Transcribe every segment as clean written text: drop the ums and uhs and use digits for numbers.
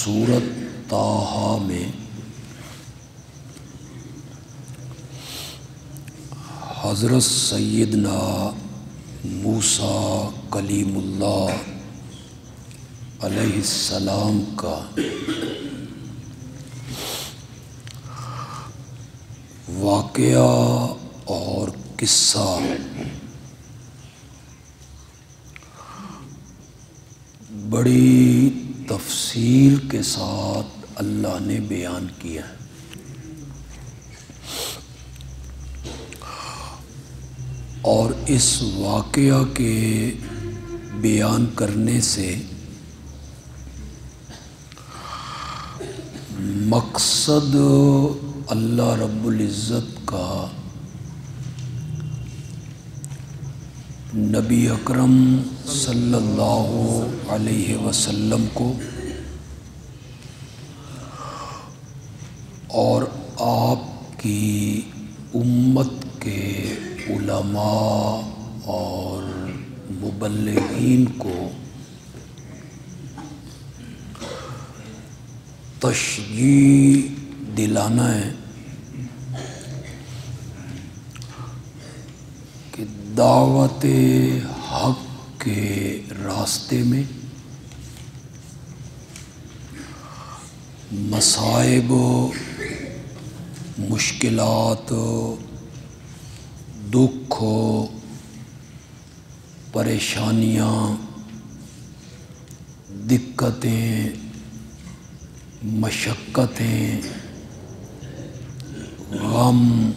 سورۃ طٰہٰ میں حضرت سیدنا موسیٰ کلیم اللہ علیہ السلام کا واقعہ اور قصہ بڑی تفصیل کے ساتھ اللہ نے بیان کیا ہے۔ اور اس واقعہ کے بیان کرنے سے مقصد اللہ رب العزت کا نبی اکرم صلی اللہ علیہ وسلم کو اور آپ کی امت کے علماء اور مبلغین کو تشجیع دلانا ہے کہ دعوت حق کے راستے میں مصائب، مشکلات، دکھ، پریشانیاں، دقتیں، مشقتیں، غم،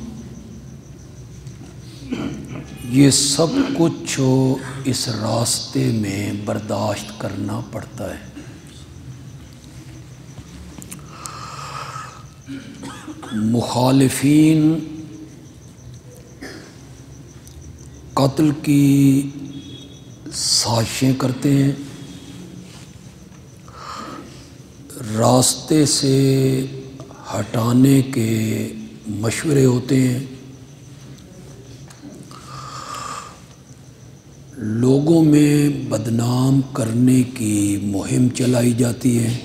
یہ سب کچھ اس راستے میں برداشت کرنا پڑتا ہے۔ مخالفین قتل کی سازشیں کرتے ہیں، راستے سے ہٹانے کے مشورے ہوتے ہیں، لوگوں میں بدنام کرنے کی مہم چلائی جاتی ہے،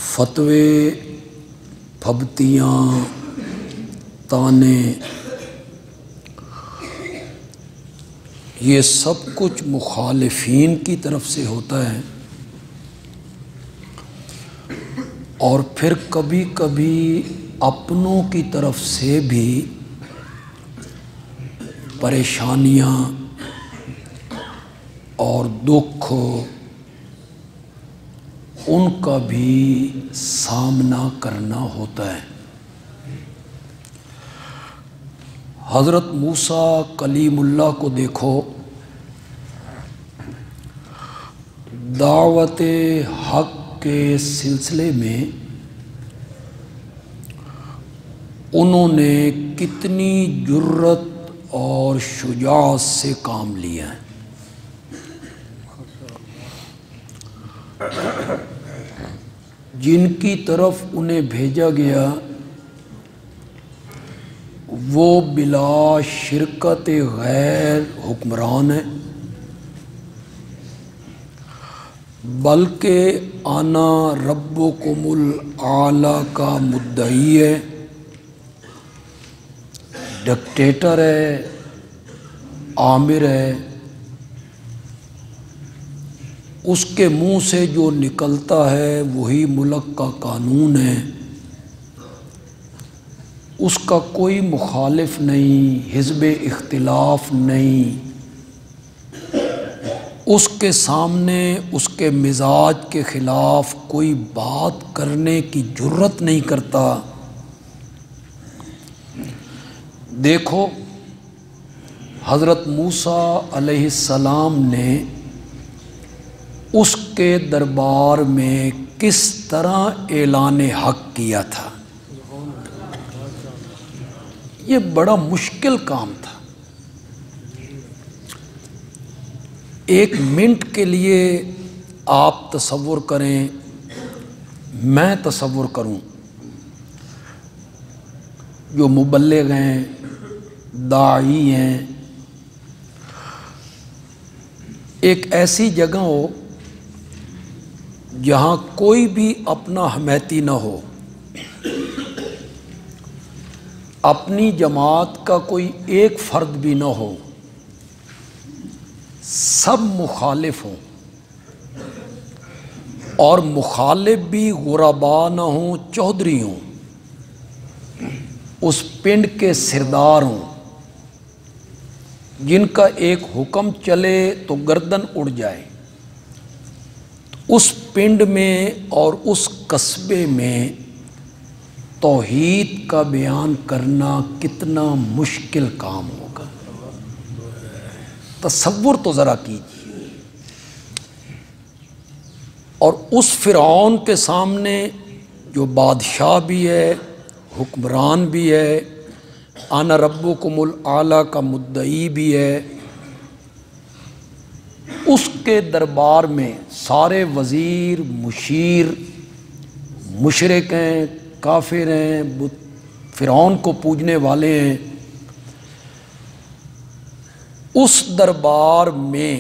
فتوے، پھبتیاں، تانے، یہ سب کچھ مخالفین کی طرف سے ہوتا ہے۔ اور پھر کبھی کبھی اپنوں کی طرف سے بھی پریشانیاں اور دکھ، ان کا بھی سامنا کرنا ہوتا ہے۔ حضرت موسیٰ کلیم اللہ کو دیکھو، دعوت حق کے سلسلے میں انہوں نے کتنی جرت اور شجاعت سے کام لیا ہے۔ جن کی طرف انہیں بھیجا گیا وہ بلا شرکت غیر حکمران ہے، بلکہ انا ربکم الاعلی کا مدعی ہے، ڈکٹیٹر ہے، آمر ہے۔ اس کے منہ سے جو نکلتا ہے وہی ملک کا قانون ہے، اس کا کوئی مخالف نہیں، حزب اختلاف نہیں، اس کے سامنے اس کے مزاج کے خلاف کوئی بات کرنے کی جرت نہیں کرتا۔ دیکھو حضرت موسیٰ علیہ السلام نے اس کے دربار میں کس طرح اعلان حق کیا تھا۔ یہ بڑا مشکل کام تھا۔ ایک منٹ کے لیے آپ تصور کریں، میں تصور کروں، جو مبلغ ہیں، داعی ہیں، ایک ایسی جگہ ہو جہاں کوئی بھی اپنا حمیتی نہ ہو، اپنی جماعت کا کوئی ایک فرد بھی نہ ہو، سب مخالف ہوں، اور مخالف بھی غربا نہ ہوں، چودھری ہوں، اس پنڈ کے سردار ہوں، جن کا ایک حکم چلے تو گردن اڑ جائے، اس پنڈ میں اور اس قصبے میں توحید کا بیان کرنا کتنا مشکل کام ہوگا۔ تصور تو ذرا کیجیے۔ اور اس فرعون کے سامنے جو بادشاہ بھی ہے، حکمران بھی ہے، انا ربکم الاعلی کا مدعی بھی ہے، اس کے دربار میں سارے وزیر، مشیر، مشرک ہیں، کافر ہیں، فرعون کو پوجنے والے ہیں، اس دربار میں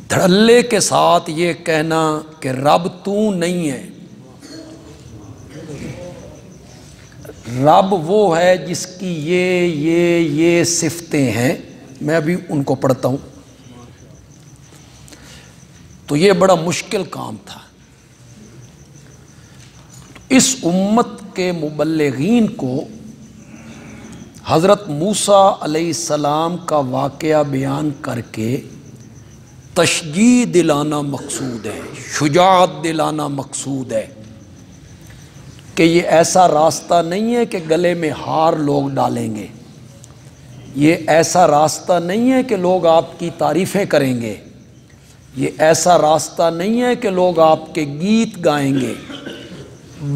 دھڑلے کے ساتھ یہ کہنا کہ رب تو نہیں ہے، رب وہ ہے جس کی یہ صفتیں ہیں۔ میں ابھی ان کو پڑھتا ہوں۔ تو یہ بڑا مشکل کام تھا۔ اس امت کے مبلغین کو حضرت موسیٰ علیہ السلام کا واقعہ بیان کر کے تشجیع دلانا مقصود ہے، شجاعت دلانا مقصود ہے کہ یہ ایسا راستہ نہیں ہے کہ گلے میں ہار لوگ ڈالیں گے، یہ ایسا راستہ نہیں ہے کہ لوگ آپ کی تعریفیں کریں گے، یہ ایسا راستہ نہیں ہے کہ لوگ آپ کے گیت گائیں گے،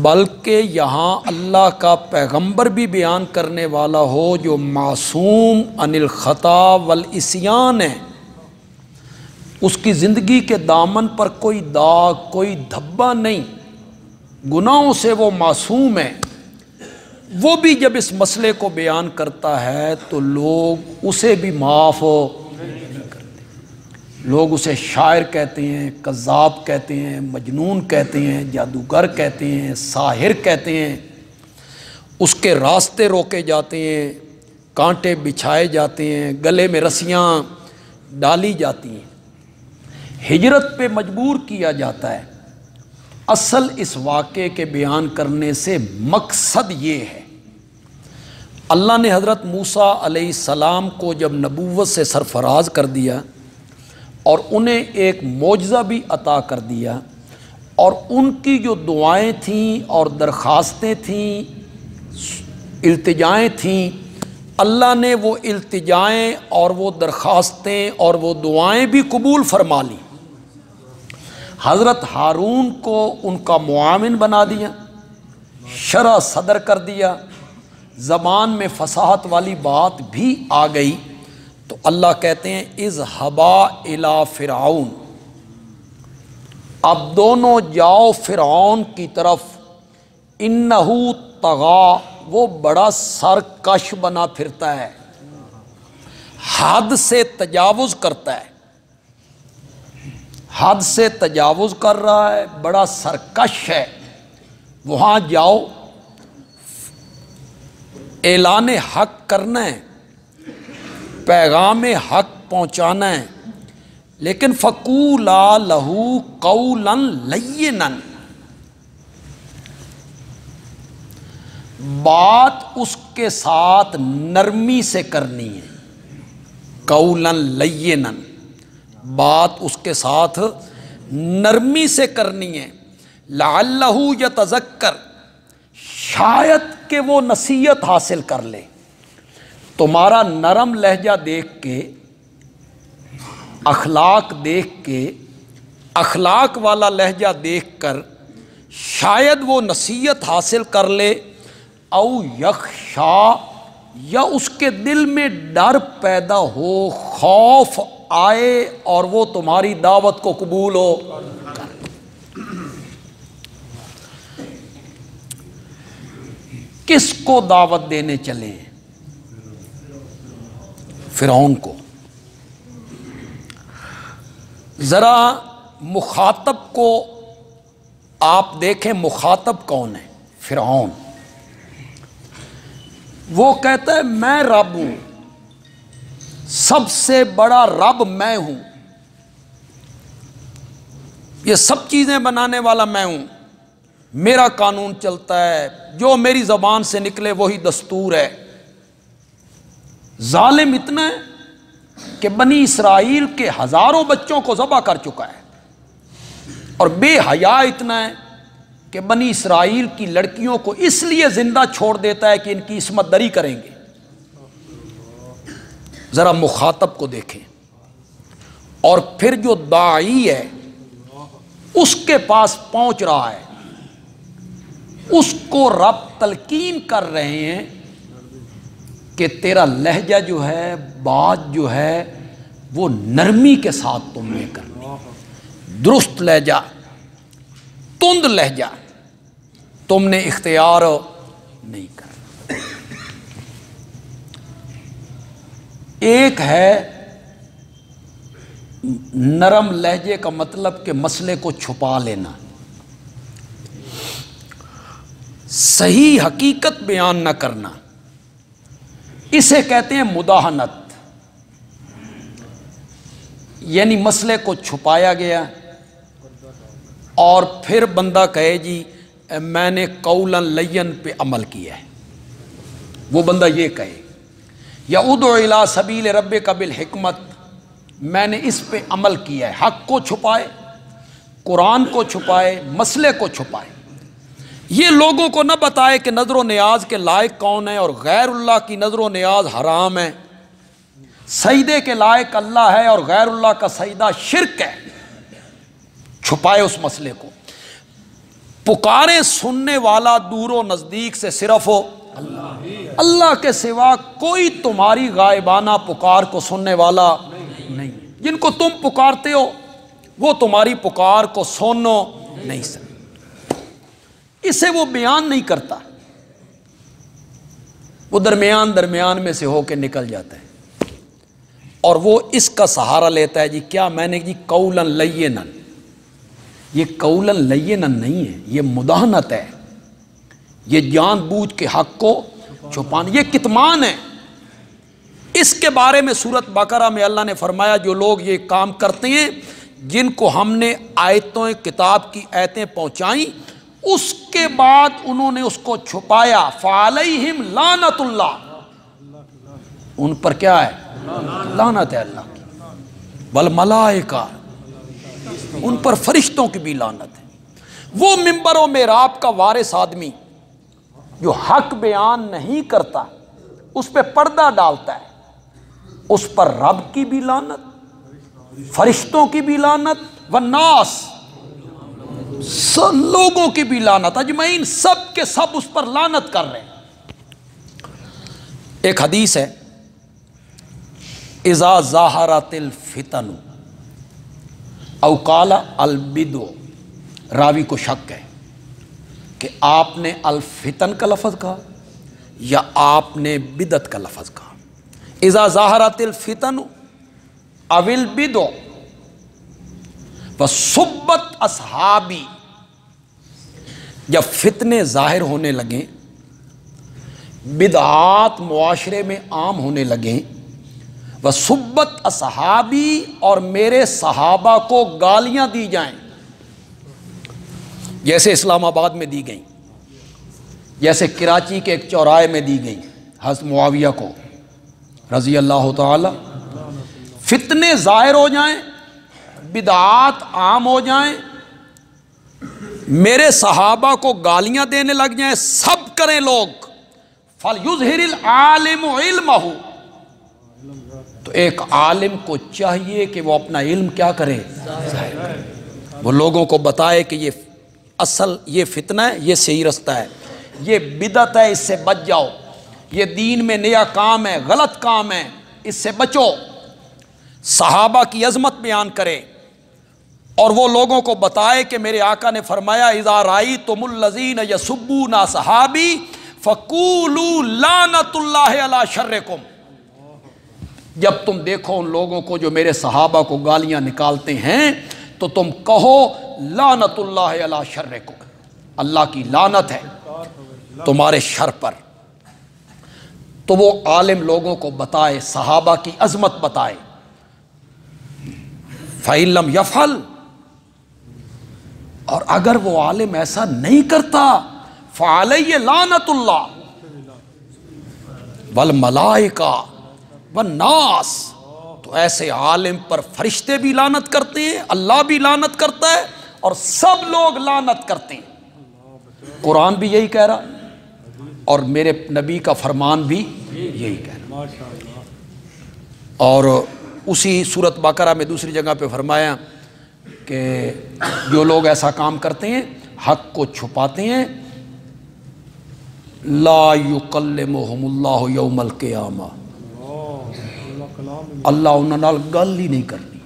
بلکہ یہاں اللہ کا پیغمبر بھی بیان کرنے والا ہو جو معصوم عن الخطا والعصیان ہے، اس کی زندگی کے دامن پر کوئی داغ، کوئی دھبا نہیں، گناہوں سے وہ معصوم ہے، وہ بھی جب اس مسئلے کو بیان کرتا ہے تو لوگ اسے بھی معاف نہیں کرتے۔ لوگ اسے شاعر کہتے ہیں، کذاب کہتے ہیں، مجنون کہتے ہیں، جادوگر کہتے ہیں، ساحر کہتے ہیں، اس کے راستے روکے جاتے ہیں، کانٹے بچھائے جاتے ہیں، گلے میں رسیاں ڈالی جاتی ہیں، ہجرت پہ مجبور کیا جاتا ہے۔ اصل اس واقعے کے بیان کرنے سے مقصد یہ ہے، اللہ نے حضرت موسیٰ علیہ السلام کو جب نبوت سے سرفراز کر دیا اور انہیں ایک معجزہ بھی عطا کر دیا، اور ان کی جو دعائیں تھیں اور درخواستیں تھیں، التجائیں تھیں، اللہ نے وہ التجائیں اور وہ درخواستیں اور وہ دعائیں بھی قبول فرما لیں۔ حضرت ہارون کو ان کا معاون بنا دیا، شرح صدر کر دیا، زبان میں فصاحت والی بات بھی آ گئی، تو اللہ کہتے ہیں اذهبا الی فرعون، اب دونوں جاؤ فرعون کی طرف، انہ طغی، وہ بڑا سرکش بنا پھرتا ہے، حد سے تجاوز کرتا ہے، حد سے تجاوز کر رہا ہے، بڑا سرکش ہے، وہاں جاؤ، اعلان حق کرنا ہے، پیغام حق پہنچانا ہے، لیکن فقولا لہ قولا لینا، بات اس کے ساتھ نرمی سے کرنی ہے، قولا لینا، بات اس کے ساتھ نرمی سے کرنی ہے، لعلہ یتذکر، شاید کہ وہ نصیحت حاصل کر لے۔ تمہارا نرم لہجہ دیکھ کے، اخلاق دیکھ کے، اخلاق والا لہجہ دیکھ کر شاید وہ نصیحت حاصل کر لے، او یخشا، یا اس کے دل میں ڈر پیدا ہو، خوف آئے اور وہ تمہاری دعوت کو قبول ہو۔ کس کو دعوت دینے چلے ہیں؟ فرعون کو۔ ذرا مخاطب کو آپ دیکھیں، مخاطب کون ہے؟ فرعون۔ وہ کہتا ہے میں رب ہوں، سب سے بڑا رب میں ہوں، یہ سب چیزیں بنانے والا میں ہوں، میرا قانون چلتا ہے، جو میری زبان سے نکلے وہی دستور ہے۔ ظالم اتنا ہے کہ بنی اسرائیل کے ہزاروں بچوں کو ذبح کر چکا ہے، اور بے حیا اتنا ہے کہ بنی اسرائیل کی لڑکیوں کو اس لیے زندہ چھوڑ دیتا ہے کہ ان کی عصمت دری کریں گے۔ ذرا مخاطب کو دیکھیں۔ اور پھر جو داعی ہے اس کے پاس پہنچ رہا ہے، اس کو رب تلقین کر رہے ہیں کہ تیرا لہجہ جو ہے، بات جو ہے، وہ نرمی کے ساتھ تم نے کرنی، درست لہجہ، تند لہجہ تم نے اختیار نہیں کرنا۔ ایک ہے نرم لہجے کا مطلب کہ مسئلے کو چھپا لینا، صحیح حقیقت بیان نہ کرنا، اسے کہتے ہیں مداہنت، یعنی مسئلے کو چھپایا گیا اور پھر بندہ کہے جی میں نے قولاً لین پہ عمل کیا ہے، وہ بندہ یہ کہے، یا ادعو الی سبیل ربک بالحکمت، میں نے اس پہ عمل کیا ہے، حق کو چھپائے، قرآن کو چھپائے، مسئلے کو چھپائے، یہ لوگوں کو نہ بتائے کہ نظر و نیاز کے لائق کون ہے اور غیر اللہ کی نظر و نیاز حرام ہے، سجدے کے لائق اللہ ہے اور غیر اللہ کا سجدہ شرک ہے، چھپائے اس مسئلے کو، پکارے سننے والا دور و نزدیک سے صرف ہو اللہ کے سوا کوئی تمہاری غائبانہ پکار کو سننے والا نہیں، جن کو تم پکارتے ہو وہ تمہاری پکار کو سنو نہیں سکتے، اسے وہ بیان نہیں کرتا، وہ درمیان میں سے ہو کے نکل جاتا ہے، اور وہ اس کا سہارا لیتا ہے، جی کیا میں نے جی قولاً لینن، یہ قولاً لینن نہیں ہے، یہ مداہنت ہے، یہ جان بوجھ کے حق کو چھپانا، یہ کتمان ہے۔ اس کے بارے میں سورۃ بقرہ میں اللہ نے فرمایا جو لوگ یہ کام کرتے ہیں، جن کو ہم نے آیتوں کتاب کی آیتیں پہنچائیں، اس کے بعد انہوں نے اس کو چھپایا، فعلیہم لعنت اللہ، ان پر کیا ہے؟ لعنت ہے اللہ کی، والملائکہ، ان پر فرشتوں کی بھی لعنت ہے۔ وہ منبر و محراب کا وارث آدمی جو حق بیان نہیں کرتا، اس پہ پردہ ڈالتا ہے، اس پر رب کی بھی لعنت، فرشتوں کی بھی لعنت، والناس، سب لوگوں کی بھی لعنت، اجمعین، سب کے سب اس پر لعنت کر رہے ہیں۔ ایک حدیث ہے، اذا ظاہرت الفتن او قال البدع، راوی کو شک ہے کہ آپ نے الفتن کا لفظ کہا یا آپ نے بدعت کا لفظ کہا۔ اذا ظاہرت الفتن او البدع وصبت اصحابی، جب فتنے ظاہر ہونے لگیں، بدعات معاشرے میں عام ہونے لگیں، وصبت اصحابی، اور میرے صحابہ کو گالیاں دی جائیں، جیسے اسلام آباد میں دی گئیں، جیسے کراچی کے ایک چوراہے میں دی گئی حضرت معاویہ کو رضی اللہ تعالی، فتنے ظاہر ہو جائیں، بدعات عام ہو جائیں، میرے صحابہ کو گالیاں دینے لگ جائیں، سب کریں لوگ، فَلْيُظْهِرِ الْعَالِمُ عِلْمَهُ، تو ایک عالم کو چاہیے کہ وہ اپنا علم کیا کرے؟ ظاہر کرے، وہ لوگوں کو بتائے کہ یہ اصل یہ فتنہ ہے، یہ صحیح رستہ ہے، یہ بدعت ہے، اس سے بچ جاؤ، یہ دین میں نیا کام ہے، غلط کام ہے، اس سے بچو، صحابہ کی عظمت بیان کرے، اور وہ لوگوں کو بتائے کہ میرے آقا نے فرمایا اذا رأیتم الذین یسبون اصحابی فقولوا لعنت اللہ علی شرکم، جب تم دیکھو ان لوگوں کو جو میرے صحابہ کو گالیاں نکالتے ہیں تو تم کہو لعنت اللہ علی شرکم، اللہ کی لعنت ہے تمہارے شر پر۔ تو وہ عالم لوگوں کو بتائے، صحابہ کی عظمت بتائے۔ فَإِن لَّمْ يَفْعَلْ، اور اگر وہ عالم ایسا نہیں کرتا، فَعَلَيْهِ لَعْنَةُ اللَّهِ وَالْمَلَائِكَةِ وَالنَّاسِ، تو ایسے عالم پر فرشتے بھی لعنت کرتے ہیں، اللہ بھی لعنت کرتا ہے، اور سب لوگ لعنت کرتے ہیں۔ قرآن بھی یہی کہہ رہا اور میرے نبی کا فرمان بھی یہی کہہ رہا۔ اور اسی سورۃ بقرہ میں دوسری جگہ پہ فرمایا کہ جو لوگ ایسا کام کرتے ہیں، حق کو چھپاتے ہیں، لا یکلمہم اللہ یوم القیامہ، اللہ انہوں نال گل ہی نہیں کرنی۔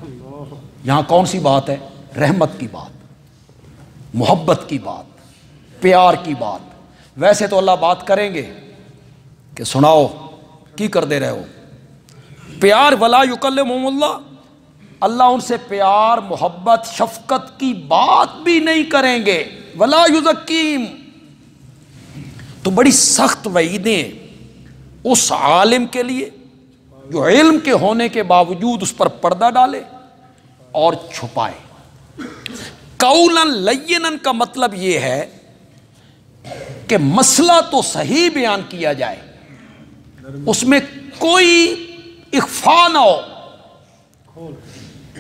یہاں کون سی بات ہے؟ رحمت کی بات، محبت کی بات، پیار کی بات۔ ویسے تو اللہ بات کریں گے کہ سناؤ کی کر دے رہے ہو، پیار، ولا یکلمہم اللہ، اللہ ان سے پیار، محبت، شفقت کی بات بھی نہیں کریں گے، ولا یزکیم۔ تو بڑی سخت وعیدیں اس عالم کے لیے جو علم کے ہونے کے باوجود اس پر پردہ ڈالے اور چھپائے۔ قولا لینا کا مطلب یہ ہے کہ مسئلہ تو صحیح بیان کیا جائے، اس میں کوئی اخفاء نہ ہو،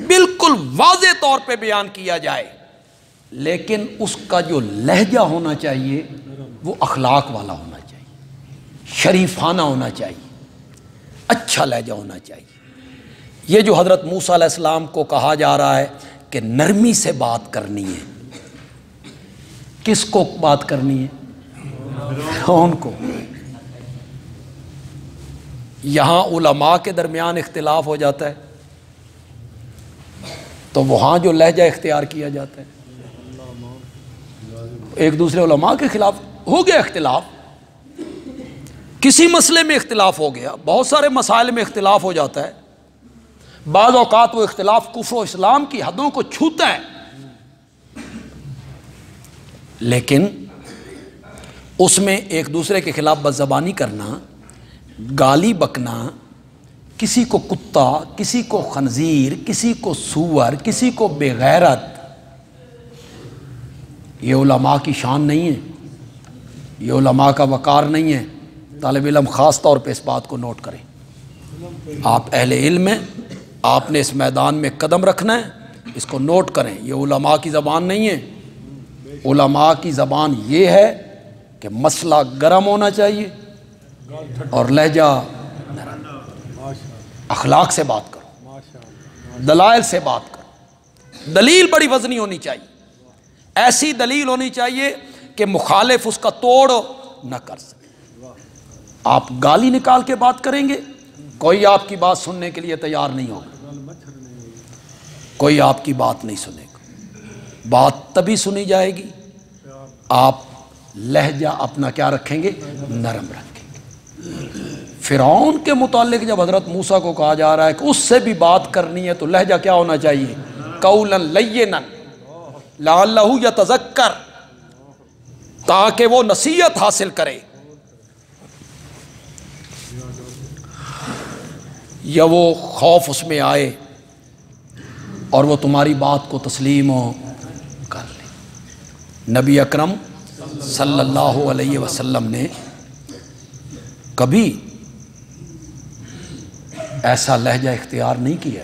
بالکل واضح طور پہ بیان کیا جائے، لیکن اس کا جو لہجہ ہونا چاہیے وہ اخلاق والا ہونا چاہیے، شریفانہ ہونا چاہیے، اچھا لہجہ ہونا چاہیے۔ یہ جو حضرت موسیٰ علیہ السلام کو کہا جا رہا ہے کہ نرمی سے بات کرنی ہے، کس کو بات کرنی ہے؟ فرعون کو۔ یہاں علماء کے درمیان اختلاف ہو جاتا ہے تو وہاں جو لہجہ اختیار کیا جاتا ہے، ایک دوسرے علماء کے خلاف ہو گیا اختلاف، کسی مسئلے میں اختلاف ہو گیا، بہت سارے مسائل میں اختلاف ہو جاتا ہے، بعض اوقات وہ اختلاف کفر و اسلام کی حدوں کو چھوتا ہے، لیکن اس میں ایک دوسرے کے خلاف بدزبانی کرنا، گالی بکنا، کسی کو کتا، کسی کو خنزیر، کسی کو سور، کسی کو بے غیرت، یہ علماء کی شان نہیں ہے، یہ علماء کا وقار نہیں ہے۔ طالب علم خاص طور پہ اس بات کو نوٹ کریں، آپ اہل علم ہیں، آپ نے اس میدان میں قدم رکھنا ہے، اس کو نوٹ کریں، یہ علماء کی زبان نہیں ہے۔ علماء کی زبان یہ ہے کہ مسئلہ گرم ہونا چاہیے اور لہجہ نرم، اخلاق سے بات کرو، دلائل سے بات کرو، دلیل بڑی وزنی ہونی چاہیے، ایسی دلیل ہونی چاہیے کہ مخالف اس کا توڑ نہ کر سکے۔ آپ گالی نکال کے بات کریں گے، کوئی آپ کی بات سننے کے لیے تیار نہیں ہوگا، کوئی آپ کی بات نہیں سنے گا۔ بات تبھی سنی جائے گی آپ لہجہ اپنا کیا رکھیں گے؟ نرم رکھیں گے۔ فرعون کے متعلق جب حضرت موسیٰ کو کہا جا رہا ہے کہ اس سے بھی بات کرنی ہے تو لہجہ کیا ہونا چاہیے؟ قولا لینا لعلہ یتذکر، تاکہ وہ نصیحت حاصل کرے، یا وہ خوف اس میں آئے اور وہ تمہاری بات کو تسلیم کر لے۔ نبی اکرم صلی اللہ علیہ وسلم نے کبھی ایسا لہجہ اختیار نہیں کیا،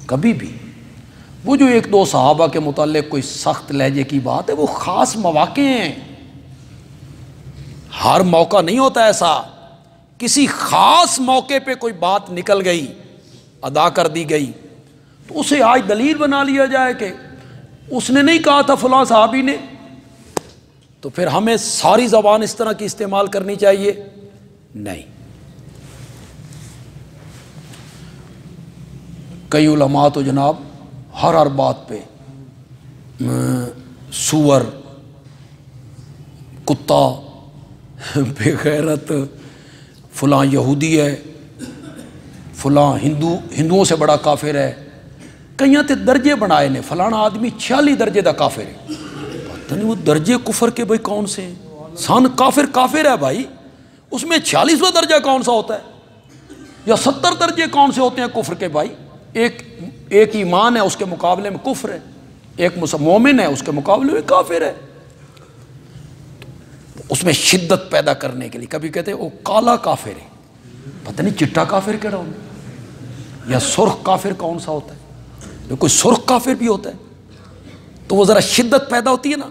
کبھی بھی۔ وہ جو ایک دو صحابہ کے متعلق کوئی سخت لہجے کی بات ہے، وہ خاص مواقع ہیں، ہر موقع نہیں ہوتا ایسا، کسی خاص موقع پہ کوئی بات نکل گئی، ادا کر دی گئی، تو اسے آج دلیل بنا لیا جائے کہ اس نے نہیں کہا تھا فلاں صحابی نے، تو پھر ہمیں ساری زبان اس طرح کی استعمال کرنی چاہیے؟ نہیں۔ کئی علماء تو جناب ہر بات پہ سور، کتا، بے غیرت، فلاں یہودی ہے، فلاں ہندوؤں سے بڑا کافر ہے، کئیاں تے درجے بنائے نے، فلانا آدمی 46 درجے دا کافر ہے، پتہ نہیں وہ درجے کفر کے بھائی کون سے ہیں؟ سن کافر کافر ہے بھائی، اس میں 46واں درجہ کون سا ہوتا ہے، یا 70 درجے کون سے ہوتے ہیں کفر کے بھائی؟ ایک ایمان ہے اس کے مقابلے میں کفر ہے، ایک مومن ہے اس کے مقابلے میں کافر ہے۔ اس میں شدت پیدا کرنے کے لیے کبھی کہتے ہیں وہ کالا کافر ہے، پتہ نہیں چٹا کافر کیڑا ہوتا ہے، یا سرخ کافر کون سا ہوتا ہے، کوئی سرخ کافر بھی ہوتا ہے، تو وہ ذرا شدت پیدا ہوتی ہے نا۔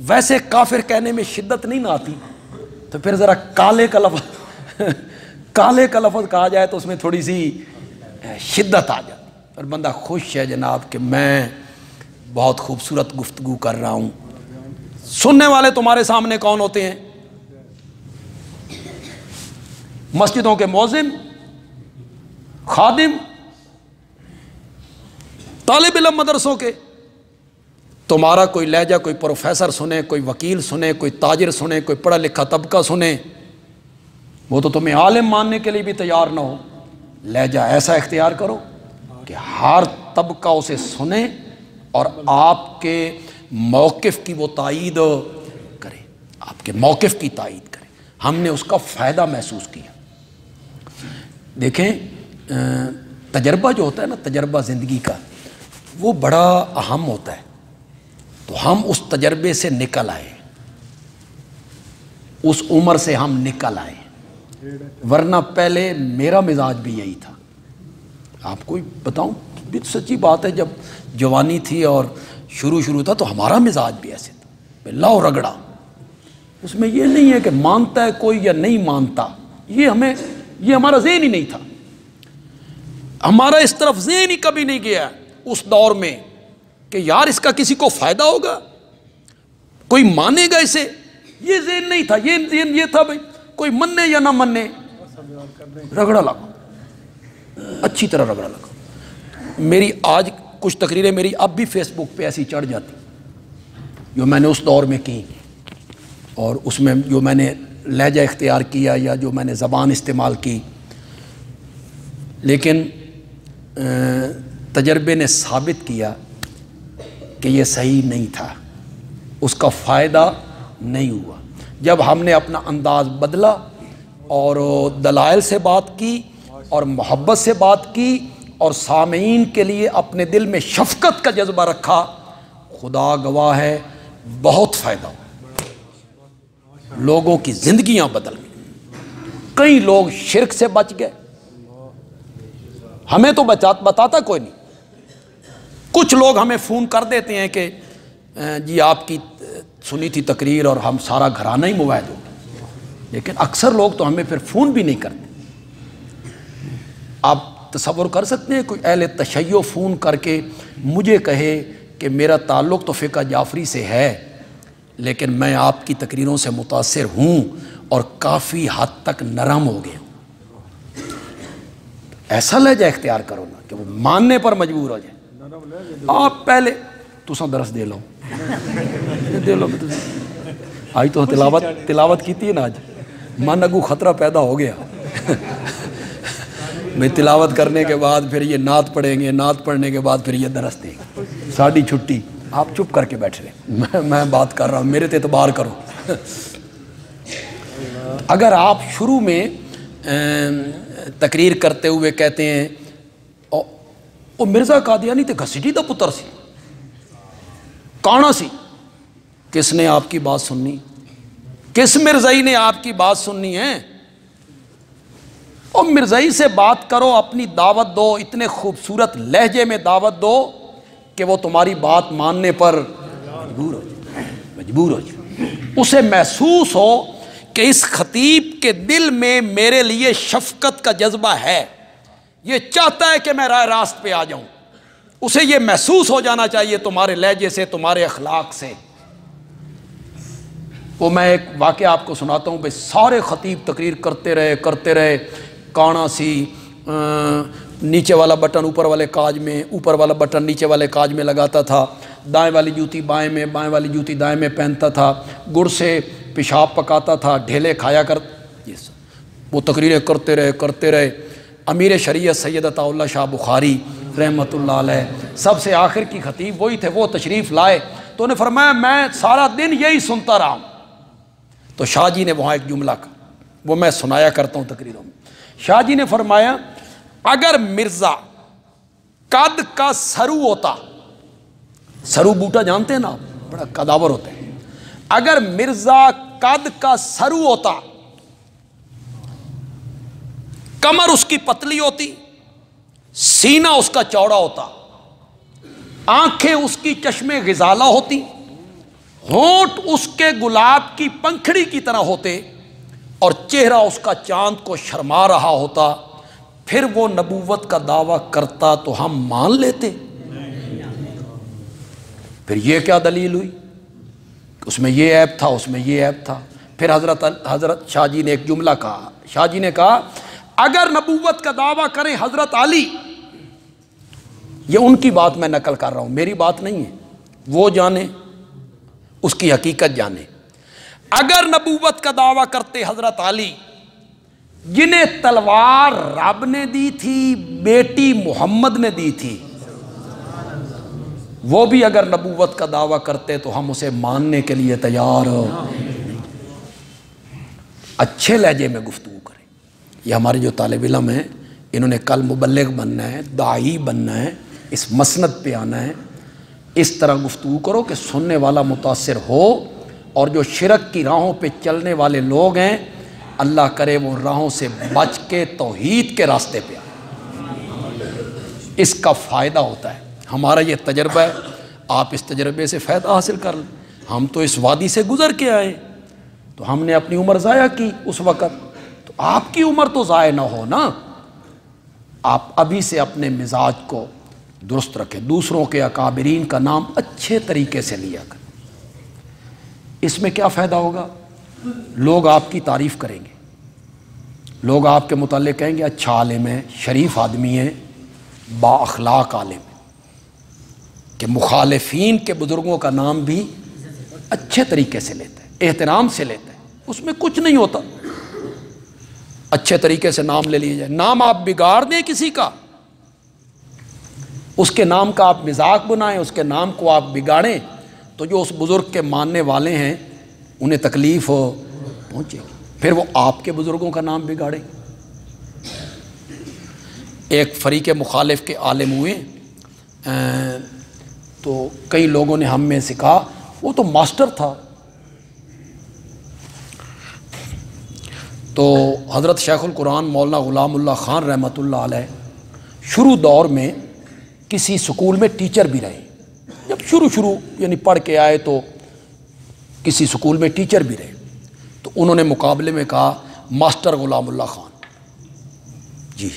ویسے کافر کہنے میں شدت نہیں نہ آتی، تو پھر ذرا کالے کا لفظ کہا جائے تو اس میں تھوڑی سی شدت آ جاتی، اور بندہ خوش ہے جناب کہ میں بہت خوبصورت گفتگو کر رہا ہوں۔ سننے والے تمہارے سامنے کون ہوتے ہیں؟ مسجدوں کے مؤذن، خادم، طالب علم مدرسوں کے۔ تمہارا کوئی لہجہ کوئی پروفیسر سنے، کوئی وکیل سنے، کوئی تاجر سنے، کوئی پڑھا لکھا طبقہ سنے، وہ تو تمہیں عالم ماننے کے لیے بھی تیار نہ ہو۔ لہجہ ایسا اختیار کرو کہ ہر طبقہ اسے سنے اور آپ کے موقف کی وہ تائید کرے، آپ کے موقف کی تائید کرے۔ ہم نے اس کا فائدہ محسوس کیا۔ دیکھیں تجربہ جو ہوتا ہے نا، تجربہ زندگی کا، وہ بڑا اہم ہوتا ہے، تو ہم اس تجربے سے نکل آئے، اس عمر سے ہم نکل آئے، ورنہ پہلے میرا مزاج بھی یہی تھا۔ آپ کو بتاؤں سچی بات ہے، جب جوانی تھی اور شروع تھا تو ہمارا مزاج بھی ایسے تھا، لاؤ رگڑا۔ اس میں یہ نہیں ہے کہ مانتا ہے کوئی یا نہیں مانتا، یہ ہمارا ذہن ہی نہیں تھا، ہمارا اس طرف ذہن ہی کبھی نہیں گیا اس دور میں کہ یار اس کا کسی کو فائدہ ہوگا، کوئی مانے گا اسے، یہ ذہن نہیں تھا۔ یہ تھا بھائی کوئی مننے یا نہ مننے، رگڑا لگا، اچھی طرح رگڑا لگا۔ میری آج کچھ تقریریں میری اب بھی فیس بک پہ ایسی چڑھ جاتی جو میں نے اس دور میں کی، اور اس میں جو میں نے لہجہ اختیار کیا یا جو میں نے زبان استعمال کی، لیکن تجربے نے ثابت کیا کہ یہ صحیح نہیں تھا، اس کا فائدہ نہیں ہوا۔ جب ہم نے اپنا انداز بدلا اور دلائل سے بات کی اور محبت سے بات کی اور سامعین کے لیے اپنے دل میں شفقت کا جذبہ رکھا، خدا گواہ ہے بہت فائدہ ہوا، لوگوں کی زندگیاں بدل گئی، کئی لوگ شرک سے بچ گئے، ہمیں تو بتاتا کوئی نہیں۔ کچھ لوگ ہمیں فون کر دیتے ہیں کہ جی آپ کی سنی تھی تقریر اور ہم سارا گھرانہ ہی موعد ہو گیا، لیکن اکثر لوگ تو ہمیں پھر فون بھی نہیں کرتے۔ آپ تصور کر سکتے ہیں کوئی اہل تشیع فون کر کے مجھے کہے کہ میرا تعلق تو فقہ جعفری سے ہے، لیکن میں آپ کی تقریروں سے متاثر ہوں اور کافی حد تک نرم ہو گیا ہوں۔ ایسا لہجہ اختیار کرو نا کہ وہ ماننے پر مجبور ہو جائے۔ آپ پہلے تساں درس دے لو آج تو تلاوت کیتی ہے نا، آج من اگو خطرہ پیدا ہو گیا میں تلاوت کرنے کے بعد پھر یہ نعت پڑھیں گے، نعت پڑھنے کے بعد پھر یہ درس دیں گے، ساڑھی چھٹی، آپ چپ کر کے بیٹھ رہے، میں بات کر رہا ہوں، میرے تے اعتبار کرو۔ اگر آپ شروع میں تقریر کرتے ہوئے کہتے ہیں او مرزا قادیانی تے گھسیٹی دا پتر سی، کانا سی، کس نے آپ کی بات سننی؟ کس مرزائی نے آپ کی بات سننی ہے؟ اور مرزائی سے بات کرو، اپنی دعوت دو، اتنے خوبصورت لہجے میں دعوت دو کہ وہ تمہاری بات ماننے پر مجبور ہو جائے، اسے محسوس ہو کہ اس خطیب کے دل میں میرے لیے شفقت کا جذبہ ہے، یہ چاہتا ہے کہ میں راہ راست پہ آ جاؤں، اسے یہ محسوس ہو جانا چاہیے تمہارے لہجے سے، تمہارے اخلاق سے۔ وہ میں ایک واقعہ آپ کو سناتا ہوں، بھائی سارے خطیب تقریر کرتے رہے، کانا سی، نیچے والا بٹن اوپر والے کاج میں، اوپر والا بٹن نیچے والے کاج میں لگاتا تھا، دائیں والی جوتی بائیں میں، بائیں والی جوتی دائیں میں پہنتا تھا، گڑ سے پیشاب پکاتا تھا، ڈھیلے کھایا کر، وہ تقریریں کرتے رہے۔ امیر شریعت سید عطا اللہ شاہ بخاری رحمۃ اللہ علیہ سب سے آخر کی خطیب وہی تھے، وہ تشریف لائے تو انہیں فرمایا میں سارا دن یہی سنتا رہا ہوں۔ تو شاہ جی نے وہاں ایک جملہ کہا، وہ میں سنایا کرتا ہوں تقریروں میں۔ شاہ جی نے فرمایا اگر مرزا قد کا سرو ہوتا، سرو بوٹا جانتے ہیں نا آپ، بڑا قداور ہوتا ہے، اگر مرزا قد کا سرو ہوتا، کمر اس کی پتلی ہوتی، سینہ اس کا چوڑا ہوتا، آنکھیں اس کی چشمے غزالہ ہوتی، ہونٹ اس کے گلاب کی پنکھڑی کی طرح ہوتے، اور چہرہ اس کا چاند کو شرما رہا ہوتا، پھر وہ نبوت کا دعویٰ کرتا تو ہم مان لیتے۔ پھر یہ کیا دلیل ہوئی؟ اس میں یہ عیب تھا، اس میں یہ عیب تھا۔ پھر حضرت شاہ جی نے ایک جملہ کہا، شاہ جی نے کہا اگر نبوت کا دعویٰ کریں حضرت علی، یہ ان کی بات میں نقل کر رہا ہوں، میری بات نہیں ہے، وہ جانے اس کی حقیقت جانے، اگر نبوت کا دعویٰ کرتے حضرت علی جنہیں تلوار رب نے دی تھی، بیٹی محمد نے دی تھی، وہ بھی اگر نبوت کا دعویٰ کرتے تو ہم اسے ماننے کے لیے تیار ہو۔ اچھے لہجے میں گفتگو کریں۔ یہ ہمارے جو طالب علم ہیں، انہوں نے کل مبلغ بننا ہے، داعی بننا ہے، اس مسند پہ آنا ہے، اس طرح گفتگو کرو کہ سننے والا متاثر ہو، اور جو شرک کی راہوں پہ چلنے والے لوگ ہیں اللہ کرے وہ راہوں سے بچ کے توحید کے راستے پہ آئیں، اس کا فائدہ ہوتا ہے۔ ہمارا یہ تجربہ ہے، آپ اس تجربے سے فائدہ حاصل کر لیں۔ ہم تو اس وادی سے گزر کے آئے، تو ہم نے اپنی عمر ضائع کی اس وقت، تو آپ کی عمر تو ضائع نہ ہو نا۔ آپ ابھی سے اپنے مزاج کو درست رکھیں، دوسروں کے اکابرین کا نام اچھے طریقے سے لیا کریں۔ اس میں کیا فائدہ ہوگا؟ لوگ آپ کی تعریف کریں گے، لوگ آپ کے متعلق کہیں گے اچھا عالم ہے، شریف آدمی ہے، با اخلاق عالم ہے، کہ مخالفین کے بزرگوں کا نام بھی اچھے طریقے سے لیتا ہے، احترام سے لیتا ہے، اس میں کچھ نہیں ہوتا، اچھے طریقے سے نام لے لیے جائے۔ نام آپ بگاڑ دیں کسی کا، اس کے نام کا آپ مذاق بنائیں، اس کے نام کو آپ بگاڑیں، تو جو اس بزرگ کے ماننے والے ہیں انہیں تکلیف پہنچے گی، پھر وہ آپ کے بزرگوں کا نام بگاڑیں۔ ایک فریق مخالف کے عالم ہوئے تو کئی لوگوں نے ہم میں سے کہا وہ تو ماسٹر تھا، تو حضرت شیخ القرآن مولانا غلام اللہ خان رحمۃ اللہ علیہ شروع دور میں کسی سکول میں ٹیچر بھی رہے، جب شروع یعنی پڑھ کے آئے تو کسی سکول میں ٹیچر بھی رہے، تو انہوں نے مقابلے میں کہا ماسٹر غلام اللہ خان جی،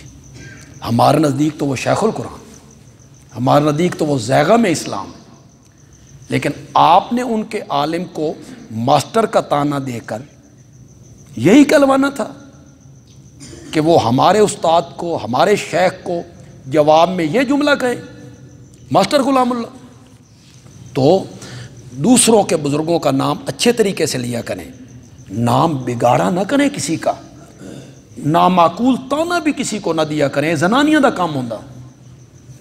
ہمارے نزدیک تو وہ شیخ القرآن، ہمارے نزدیک تو وہ زیغم اسلام، لیکن آپ نے ان کے عالم کو ماسٹر کا طعنہ دے کر یہی کہلوانا تھا کہ وہ ہمارے استاد کو، ہمارے شیخ کو جواب میں یہ جملہ کہے ماسٹر غلام اللہ۔ تو دوسروں کے بزرگوں کا نام اچھے طریقے سے لیا کریں، نام بگاڑا نہ کریں کسی کا، نامعقول تانا بھی کسی کو نہ دیا کریں، زنانیاں دا کام ہوندہ،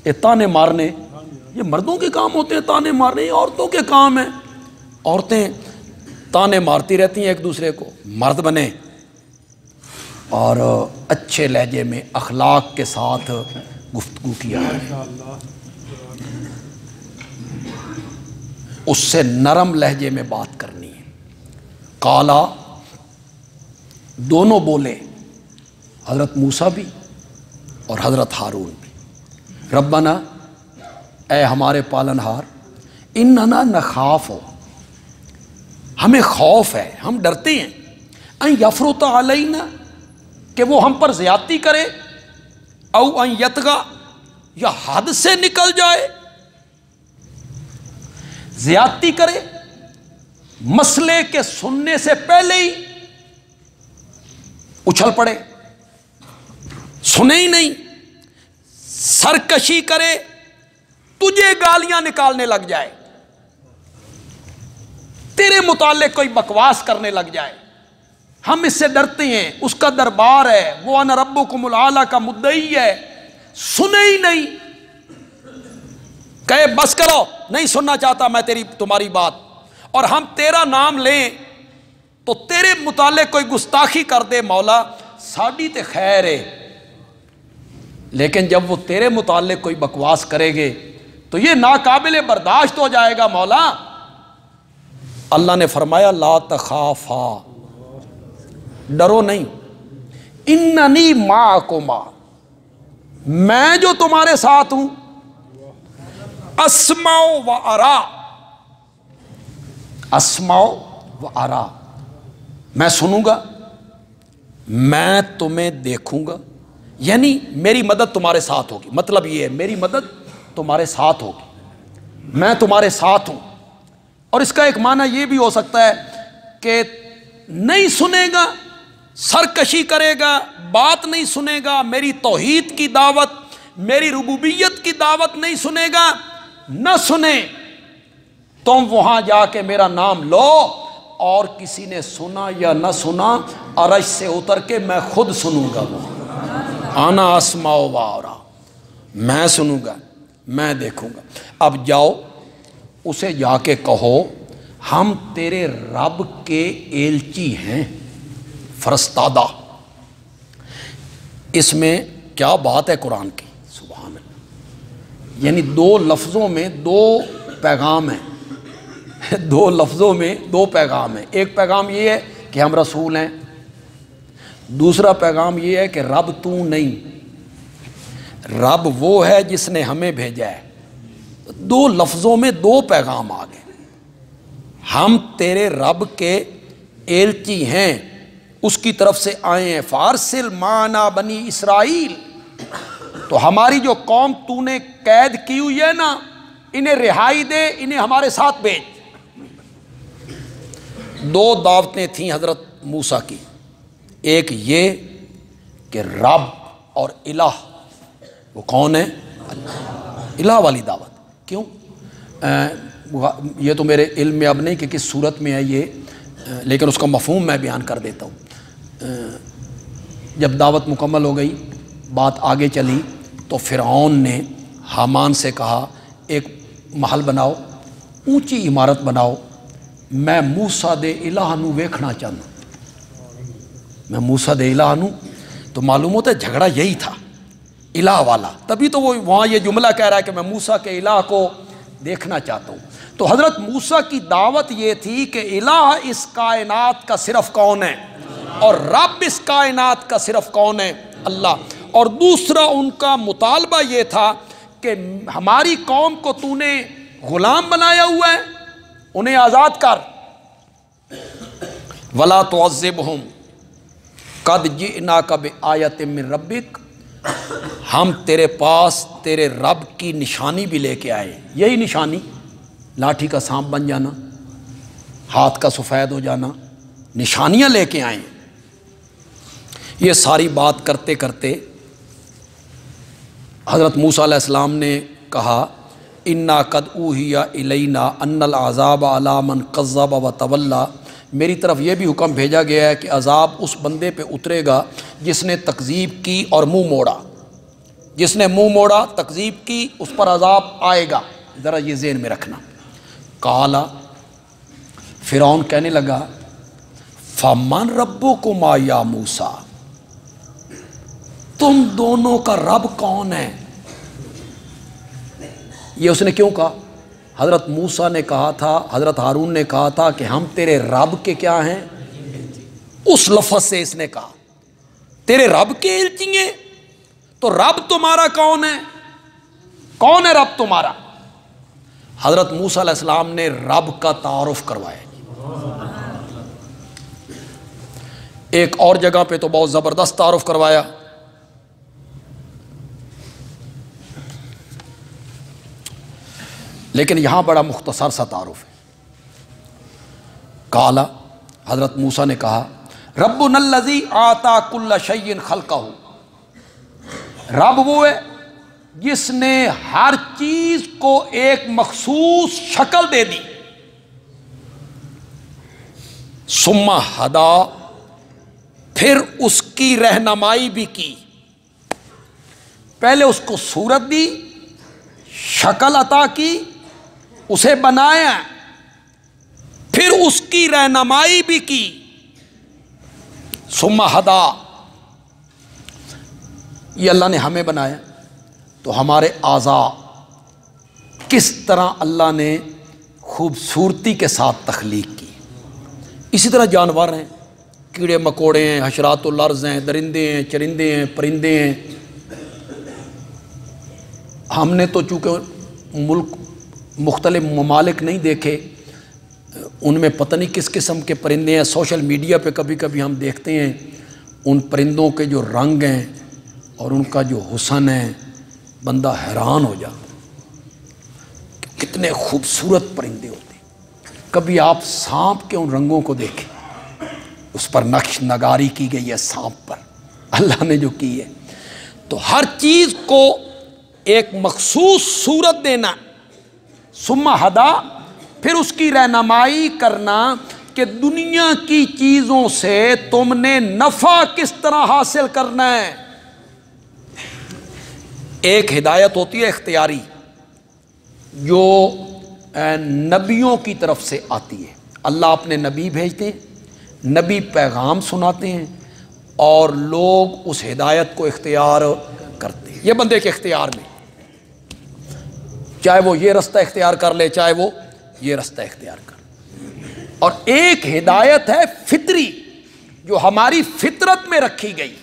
یہ تانے مارنے یہ مردوں کے کام ہوتے ہیں، تانے مارنے یہ عورتوں کے کام ہیں، عورتیں تانے مارتی رہتی ہیں ایک دوسرے کو، مرد بنے اور اچھے لہجے میں اخلاق کے ساتھ گفتگو کیا ہے، اس سے نرم لہجے میں بات کرنی ہے۔ قالا دونوں بولے، حضرت موسیٰ بھی اور حضرت ہارون بھی، ربنا اے ہمارے پالنہار، اننا نخاف ہو، ہمیں خوف ہے، ہم ڈرتے ہیں، ان یفرط علینا کہ وہ ہم پر زیادتی کرے، او ان یطغی یا حد سے نکل جائے، زیادتی کرے، مسئلے کے سننے سے پہلے ہی اچھل پڑے، سنے ہی نہیں، سرکشی کرے، تجھے گالیاں نکالنے لگ جائے، تیرے متعلق کوئی بکواس کرنے لگ جائے، ہم اس سے ڈرتے ہیں، اس کا دربار ہے، وہ انا ربکم الاعلی کا مدعی ہے، سنے ہی نہیں، کہے بس کرو نہیں سننا چاہتا میں تمہاری بات، اور ہم تیرا نام لیں تو تیرے متعلق کوئی گستاخی کر دے مولا ساڈی تے خیر ہے، لیکن جب وہ تیرے متعلق کوئی بکواس کرے گے تو یہ ناقابل برداشت ہو جائے گا مولا۔ اللہ نے فرمایا لا تخافا، ڈرو نہیں، اننی معکما، میں جو تمہارے ساتھ ہوں، اسمع و ارا، اسمع و ارا، میں سنوں گا، میں تمہیں دیکھوں گا، یعنی میری مدد تمہارے ساتھ ہوگی، مطلب یہ ہے میری مدد تمہارے ساتھ ہوگی، میں تمہارے ساتھ ہوں۔ اور اس کا ایک معنی یہ بھی ہو سکتا ہے کہ نہیں سنے گا، سرکشی کرے گا، بات نہیں سنے گا، میری توحید کی دعوت، میری ربوبیت کی دعوت نہیں سنے گا، نہ سنے، تم وہاں جا کے میرا نام لو، اور کسی نے سنا یا نہ سنا عرش سے اتر کے میں خود سنوں گا، وہ آنا اسمع و ارا، میں سنوں گا، میں دیکھوں گا۔ اب جاؤ اسے جا کے کہو ہم تیرے رب کے ایلچی ہیں، فرستادہ۔ اس میں کیا بات ہے قرآن کی، سبحان اللہ، یعنی دو لفظوں میں دو پیغام ہیں، دو لفظوں میں دو پیغام ہیں۔ ایک پیغام یہ ہے کہ ہم رسول ہیں، دوسرا پیغام یہ ہے کہ رب تو نہیں، رب وہ ہے جس نے ہمیں بھیجا ہے۔ دو لفظوں میں دو پیغام آ گئے، ہم تیرے رب کے ایلچی ہیں، اس کی طرف سے آئے ہیں، فارسل معنا بنی اسرائیل، تو ہماری جو قوم تو نے قید کی ہوئی ہے نا، انہیں رہائی دے، انہیں ہمارے ساتھ بھیج۔ دو دعوتیں تھیں حضرت موسیٰ کی، ایک یہ کہ رب اور الہ، وہ کون ہے؟ اللہ، الہ والی دعوت۔ کیوں؟ یہ تو میرے علم میں اب نہیں کہ کس صورت میں ہے یہ، لیکن اس کا مفہوم میں بیان کر دیتا ہوں۔ جب دعوت مکمل ہو گئی، بات آگے چلی، تو فرعون نے حامان سے کہا ایک محل بناؤ، اونچی عمارت بناؤ، میں موسیٰ دے الہ نو ویکھنا چاہنا، میں موسیٰ دے الہ نو۔ تو معلوم ہوتا ہے جھگڑا یہی تھا، الہ والا، تبھی تو وہ وہاں یہ جملہ کہہ رہا ہے کہ میں موسیٰ کے الہ کو دیکھنا چاہتا ہوں۔ تو حضرت موسیٰ کی دعوت یہ تھی کہ الہ اس کائنات کا صرف کون ہے، اور رب اس کائنات کا صرف کون ہے؟ اللہ۔ اور دوسرا ان کا مطالبہ یہ تھا کہ ہماری قوم کو تو نے غلام بنایا ہوا ہے، انہیں آزاد کر، وَلَا تُعَذِّبْهُمْ قَدْ جِئْنَاكَ بِآیَةٍ مِّن رَبِّكَ، ہم تیرے پاس تیرے رب کی نشانی بھی لے کے آئے۔ یہی نشانی، لاٹھی کا سانپ بن جانا، ہاتھ کا سفید ہو جانا، نشانیاں لے کے آئیں۔ یہ ساری بات کرتے کرتے حضرت موسیٰ علیہ السلام نے کہا انا قد اوحی الینا ان العذاب علی من کذب وتولی، میری طرف یہ بھی حکم بھیجا گیا ہے کہ عذاب اس بندے پہ اترے گا جس نے تکذیب کی اور منہ موڑا، جس نے منہ موڑا، تکذیب کی، اس پر عذاب آئے گا، ذرا یہ ذہن میں رکھنا۔ قالا، فرعون کہنے لگا فمن ربکما یا موسیٰ، تم دونوں کا رب کون ہے؟ یہ اس نے کیوں کہا؟ حضرت موسیٰ نے کہا تھا، حضرت ہارون نے کہا تھا کہ ہم تیرے رب کے کیا ہیں، اس لفظ سے اس نے کہا تیرے رب کے ایلچی ہیں، تو رب تمہارا کون ہے؟ کون ہے رب تمہارا؟ حضرت موسیٰ علیہ السلام نے رب کا تعارف کروایا۔ ایک اور جگہ پہ تو بہت زبردست تعارف کروایا، لیکن یہاں بڑا مختصر سا تعارف ہے۔ قالا، حضرت موسیٰ نے کہا ربنا الذی آتا کل شیء خلقہ، رب وہ ہے جس نے ہر چیز کو ایک مخصوص شکل دے دی، ثم ہدا، پھر اس کی رہنمائی بھی کی. پہلے اس کو صورت دی، شکل عطا کی، اسے بنایا، پھر اس کی رہنمائی بھی کی. ثم ہدا، یہ اللہ نے ہمیں بنایا تو ہمارے اعضاء کس طرح اللہ نے خوبصورتی کے ساتھ تخلیق کی. اسی طرح جانور ہیں، کیڑے مکوڑے ہیں، حشرات الارض ہیں، درندے ہیں، چرندے ہیں، پرندے ہیں. ہم نے تو چونکہ ملک مختلف ممالک نہیں دیکھے، ان میں پتہ نہیں کس قسم کے پرندے ہیں. سوشل میڈیا پہ کبھی کبھی ہم دیکھتے ہیں ان پرندوں کے جو رنگ ہیں اور ان کا جو حسن ہے، بندہ حیران ہو جاتا ہے، کتنے خوبصورت پرندے ہوتے ہیں. کبھی آپ سانپ کے ان رنگوں کو دیکھیں، اس پر نقش نگاری کی گئی ہے سانپ پر، اللہ نے جو کی ہے. تو ہر چیز کو ایک مخصوص صورت دینا. ثم ہدا، پھر اس کی رہنمائی کرنا کہ دنیا کی چیزوں سے تم نے نفع کس طرح حاصل کرنا ہے. ایک ہدایت ہوتی ہے اختیاری جو نبیوں کی طرف سے آتی ہے. اللہ اپنے نبی بھیجتے ہیں، نبی پیغام سناتے ہیں اور لوگ اس ہدایت کو اختیار کرتے ہیں. یہ بندے کے اختیار میں، چاہے وہ یہ رستہ اختیار کر لے، چاہے وہ یہ رستہ اختیار کر لے. اور ایک ہدایت ہے فطری جو ہماری فطرت میں رکھی گئی.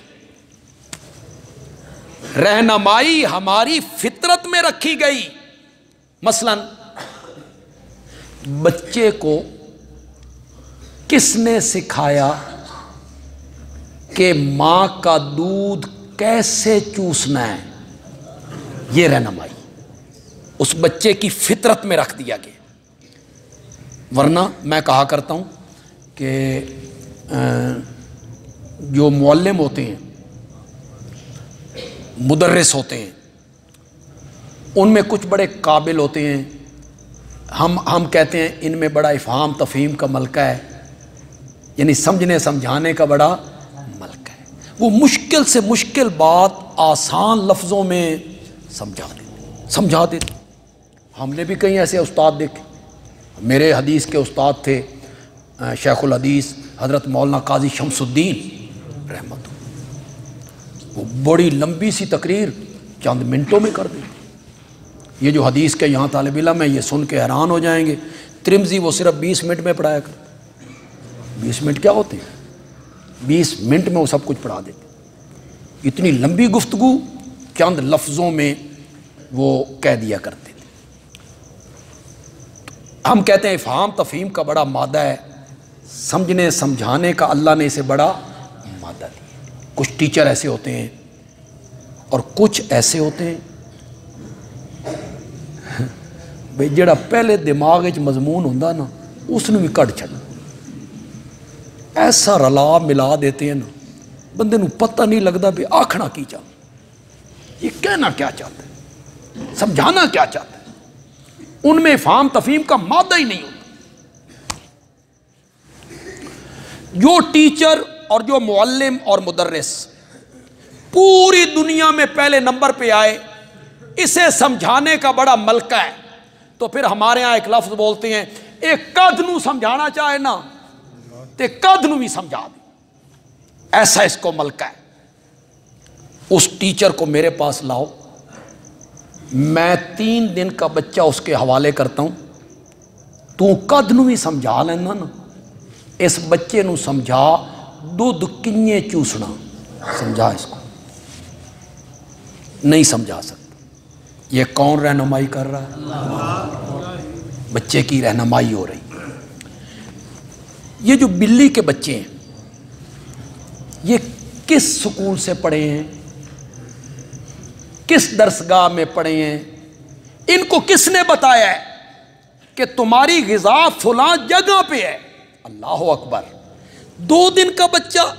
رہنمائی ہماری فطرت میں رکھی گئی. مثلا بچے کو کس نے سکھایا کہ ماں کا دودھ کیسے چوسنا ہے؟ یہ رہنمائی اس بچے کی فطرت میں رکھ دیا گیا. ورنہ میں کہا کرتا ہوں کہ جو معلم ہوتے ہیں، مدرس ہوتے ہیں، ان میں کچھ بڑے قابل ہوتے ہیں. ہم کہتے ہیں ان میں بڑا افہام تفہیم کا ملکہ ہے، یعنی سمجھنے سمجھانے کا بڑا ملکہ ہے. وہ مشکل سے مشکل بات آسان لفظوں میں سمجھا دیتے. ہم نے بھی کئی ایسے استاد دیکھے. میرے حدیث کے استاد تھے شیخ الحدیث حضرت مولانا قاضی شمس الدین رحمت اللہ. وہ بڑی لمبی سی تقریر چند منٹوں میں کر دی. یہ جو حدیث کے یہاں طالب علم ہیں یہ سن کے حیران ہو جائیں گے. ترمذی وہ صرف 20 منٹ میں پڑھایا کرتے. 20 منٹ کیا ہوتے ہیں؟ 20 منٹ میں وہ سب کچھ پڑھا دیتے. اتنی لمبی گفتگو چند لفظوں میں وہ کہہ دیا کرتے. ہم کہتے ہیں افہام تفہیم کا بڑا مادہ ہے، سمجھنے سمجھانے کا اللہ نے اسے بڑا مادہ دیا. کچھ ٹیچر ایسے ہوتے ہیں اور کچھ ایسے ہوتے ہیں بھئی جڑا پہلے دماغ وچ مضمون ہوندا نا اس نوں بھی کڈ چھڈ، ایسا رلا ملا دیتے ہیں نا بندے نوں پتہ نہیں لگتا بھی آکھنا کی چاہتا، یہ کہنا کیا چاہتا ہے، سمجھانا کیا چاہتا ہے. ان میں افہام تفہیم کا مادہ ہی نہیں ہوتا. جو ٹیچر اور جو معلم اور مدرس پوری دنیا میں پہلے نمبر پہ آئے، اسے سمجھانے کا بڑا ملکہ ہے. تو پھر ہمارے ہاں ایک لفظ بولتے ہیں، ایک قد نو سمجھانا چاہے نا تے قد نو بھی سمجھا دے. ایسا اس کو ملکہ ہے. اس ٹیچر کو میرے پاس لاؤ، میں 3 دن کا بچہ اس کے حوالے کرتا ہوں. تو قد نو بھی سمجھا لینا نا، اس بچے نو سمجھا دودھ کنیے چوسنا، سمجھا. اس کو نہیں سمجھا سکتا. یہ کون رہنمائی کر رہا ہے؟ بچے کی رہنمائی ہو رہی. یہ جو بلی کے بچے ہیں یہ کس سکول سے پڑھے ہیں، کس درسگاہ میں پڑھے ہیں، ان کو کس نے بتایا ہے کہ تمہاری غذا فلاں جگہ پہ ہے؟ اللہ اکبر. 2 دن کا بچہ،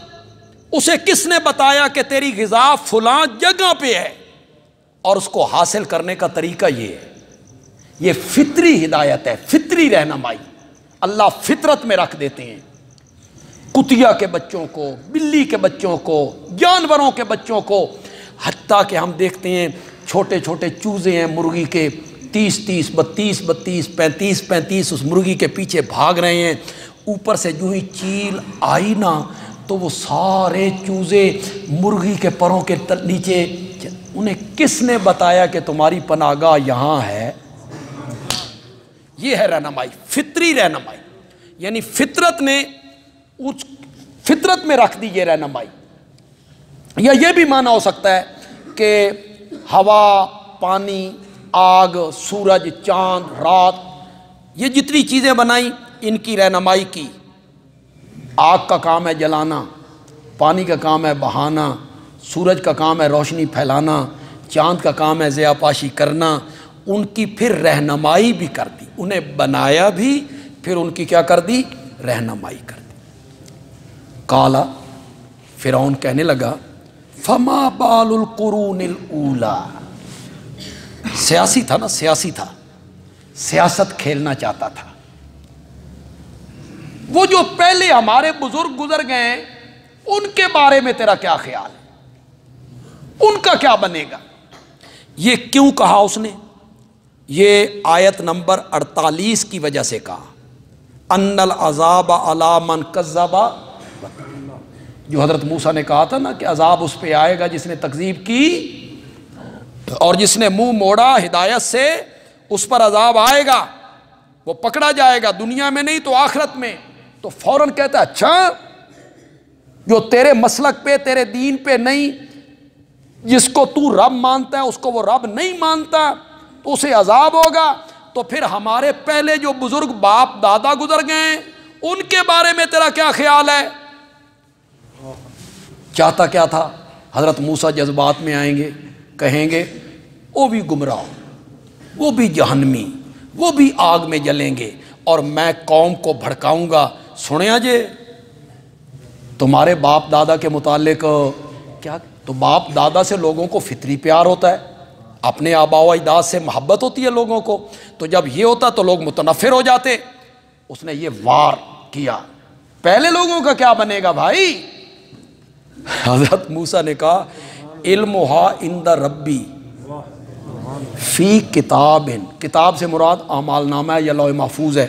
اسے کس نے بتایا کہ تیری غذا فلاں جگہ پہ ہے؟ اور اس کو حاصل کرنے کا طریقہ یہ ہے. یہ فطری ہدایت ہے، فطری رہنمائی اللہ فطرت میں رکھ دیتے ہیں. کتیا کے بچوں کو، بلی کے بچوں کو، جانوروں کے بچوں کو، حتیٰ کہ ہم دیکھتے ہیں چھوٹے چھوٹے چوزے ہیں مرغی کے، 30 32 35 35 اس مرغی کے پیچھے بھاگ رہے ہیں، اوپر سے جو ہی چیل آئی نا تو وہ سارے چوزے مرغی کے پروں کے نیچے۔ انہیں کس نے بتایا کہ تمہاری پناہ گاہ یہاں ہے؟ یہ ہے رہنمائی، فطری رہنمائی، یعنی فطرت نے اس فطرت میں رکھ دی یہ رہنمائی۔ یا یہ بھی معنی ہو سکتا ہے کہ ہوا، پانی، آگ، سورج، چاند، رات، یہ جتنی چیزیں بنائیں ان کی رہنمائی کی۔ آگ کا کام ہے جلانا، پانی کا کام ہے بہانا، سورج کا کام ہے روشنی پھیلانا، چاند کا کام ہے ضیاء پاشی کرنا۔ ان کی پھر رہنمائی بھی کر دی، انہیں بنایا بھی، پھر ان کی کیا کر دی؟ رہنمائی کر دی۔ قالا، فرعون کہنے لگا، فما بال القرون الاولی، سیاسی تھا نا، سیاسی تھا، سیاست کھیلنا چاہتا تھا۔ وہ جو پہلے ہمارے بزرگ گزر گئے ان کے بارے میں تیرا کیا خیال ہے؟ ان کا کیا بنے گا؟ یہ کیوں کہا اس نے؟ یہ آیت نمبر 48 کی وجہ سے کہا، ان العذاب علی من کذب، جو حضرت موسیٰ نے کہا تھا نا کہ عذاب اس پہ آئے گا جس نے تکذیب کی، اور جس نے منہ موڑا ہدایت سے اس پر عذاب آئے گا، وہ پکڑا جائے گا، دنیا میں نہیں تو آخرت میں۔ تو فوراً کہتا ہے اچھا، جو تیرے مسلک پہ، تیرے دین پہ نہیں، جس کو تو رب مانتا ہے اس کو وہ رب نہیں مانتا تو اسے عذاب ہوگا، تو پھر ہمارے پہلے جو بزرگ باپ دادا گزر گئے ان کے بارے میں تیرا کیا خیال ہے؟ چاہتا کیا تھا؟ حضرت موسیٰ جذبات میں آئیں گے، کہیں گے وہ بھی گمراہ، وہ بھی جہنمی، وہ بھی آگ میں جلیں گے، اور میں قوم کو بھڑکاؤں گا۔ سنیا جے تمہارے باپ دادا کے متعلق کیا؟ تو باپ دادا سے لوگوں کو فطری پیار ہوتا ہے، اپنے آباء و اجداد سے محبت ہوتی ہے لوگوں کو، تو جب یہ ہوتا تو لوگ متنفر ہو جاتے۔ اس نے یہ وار کیا، پہلے لوگوں کا کیا بنے گا بھائی؟ حضرت موسیٰ نے کہا علمھا عند ربی فی کتاب، کتاب سے مراد اعمال نامہ یا لوح محفوظ ہے،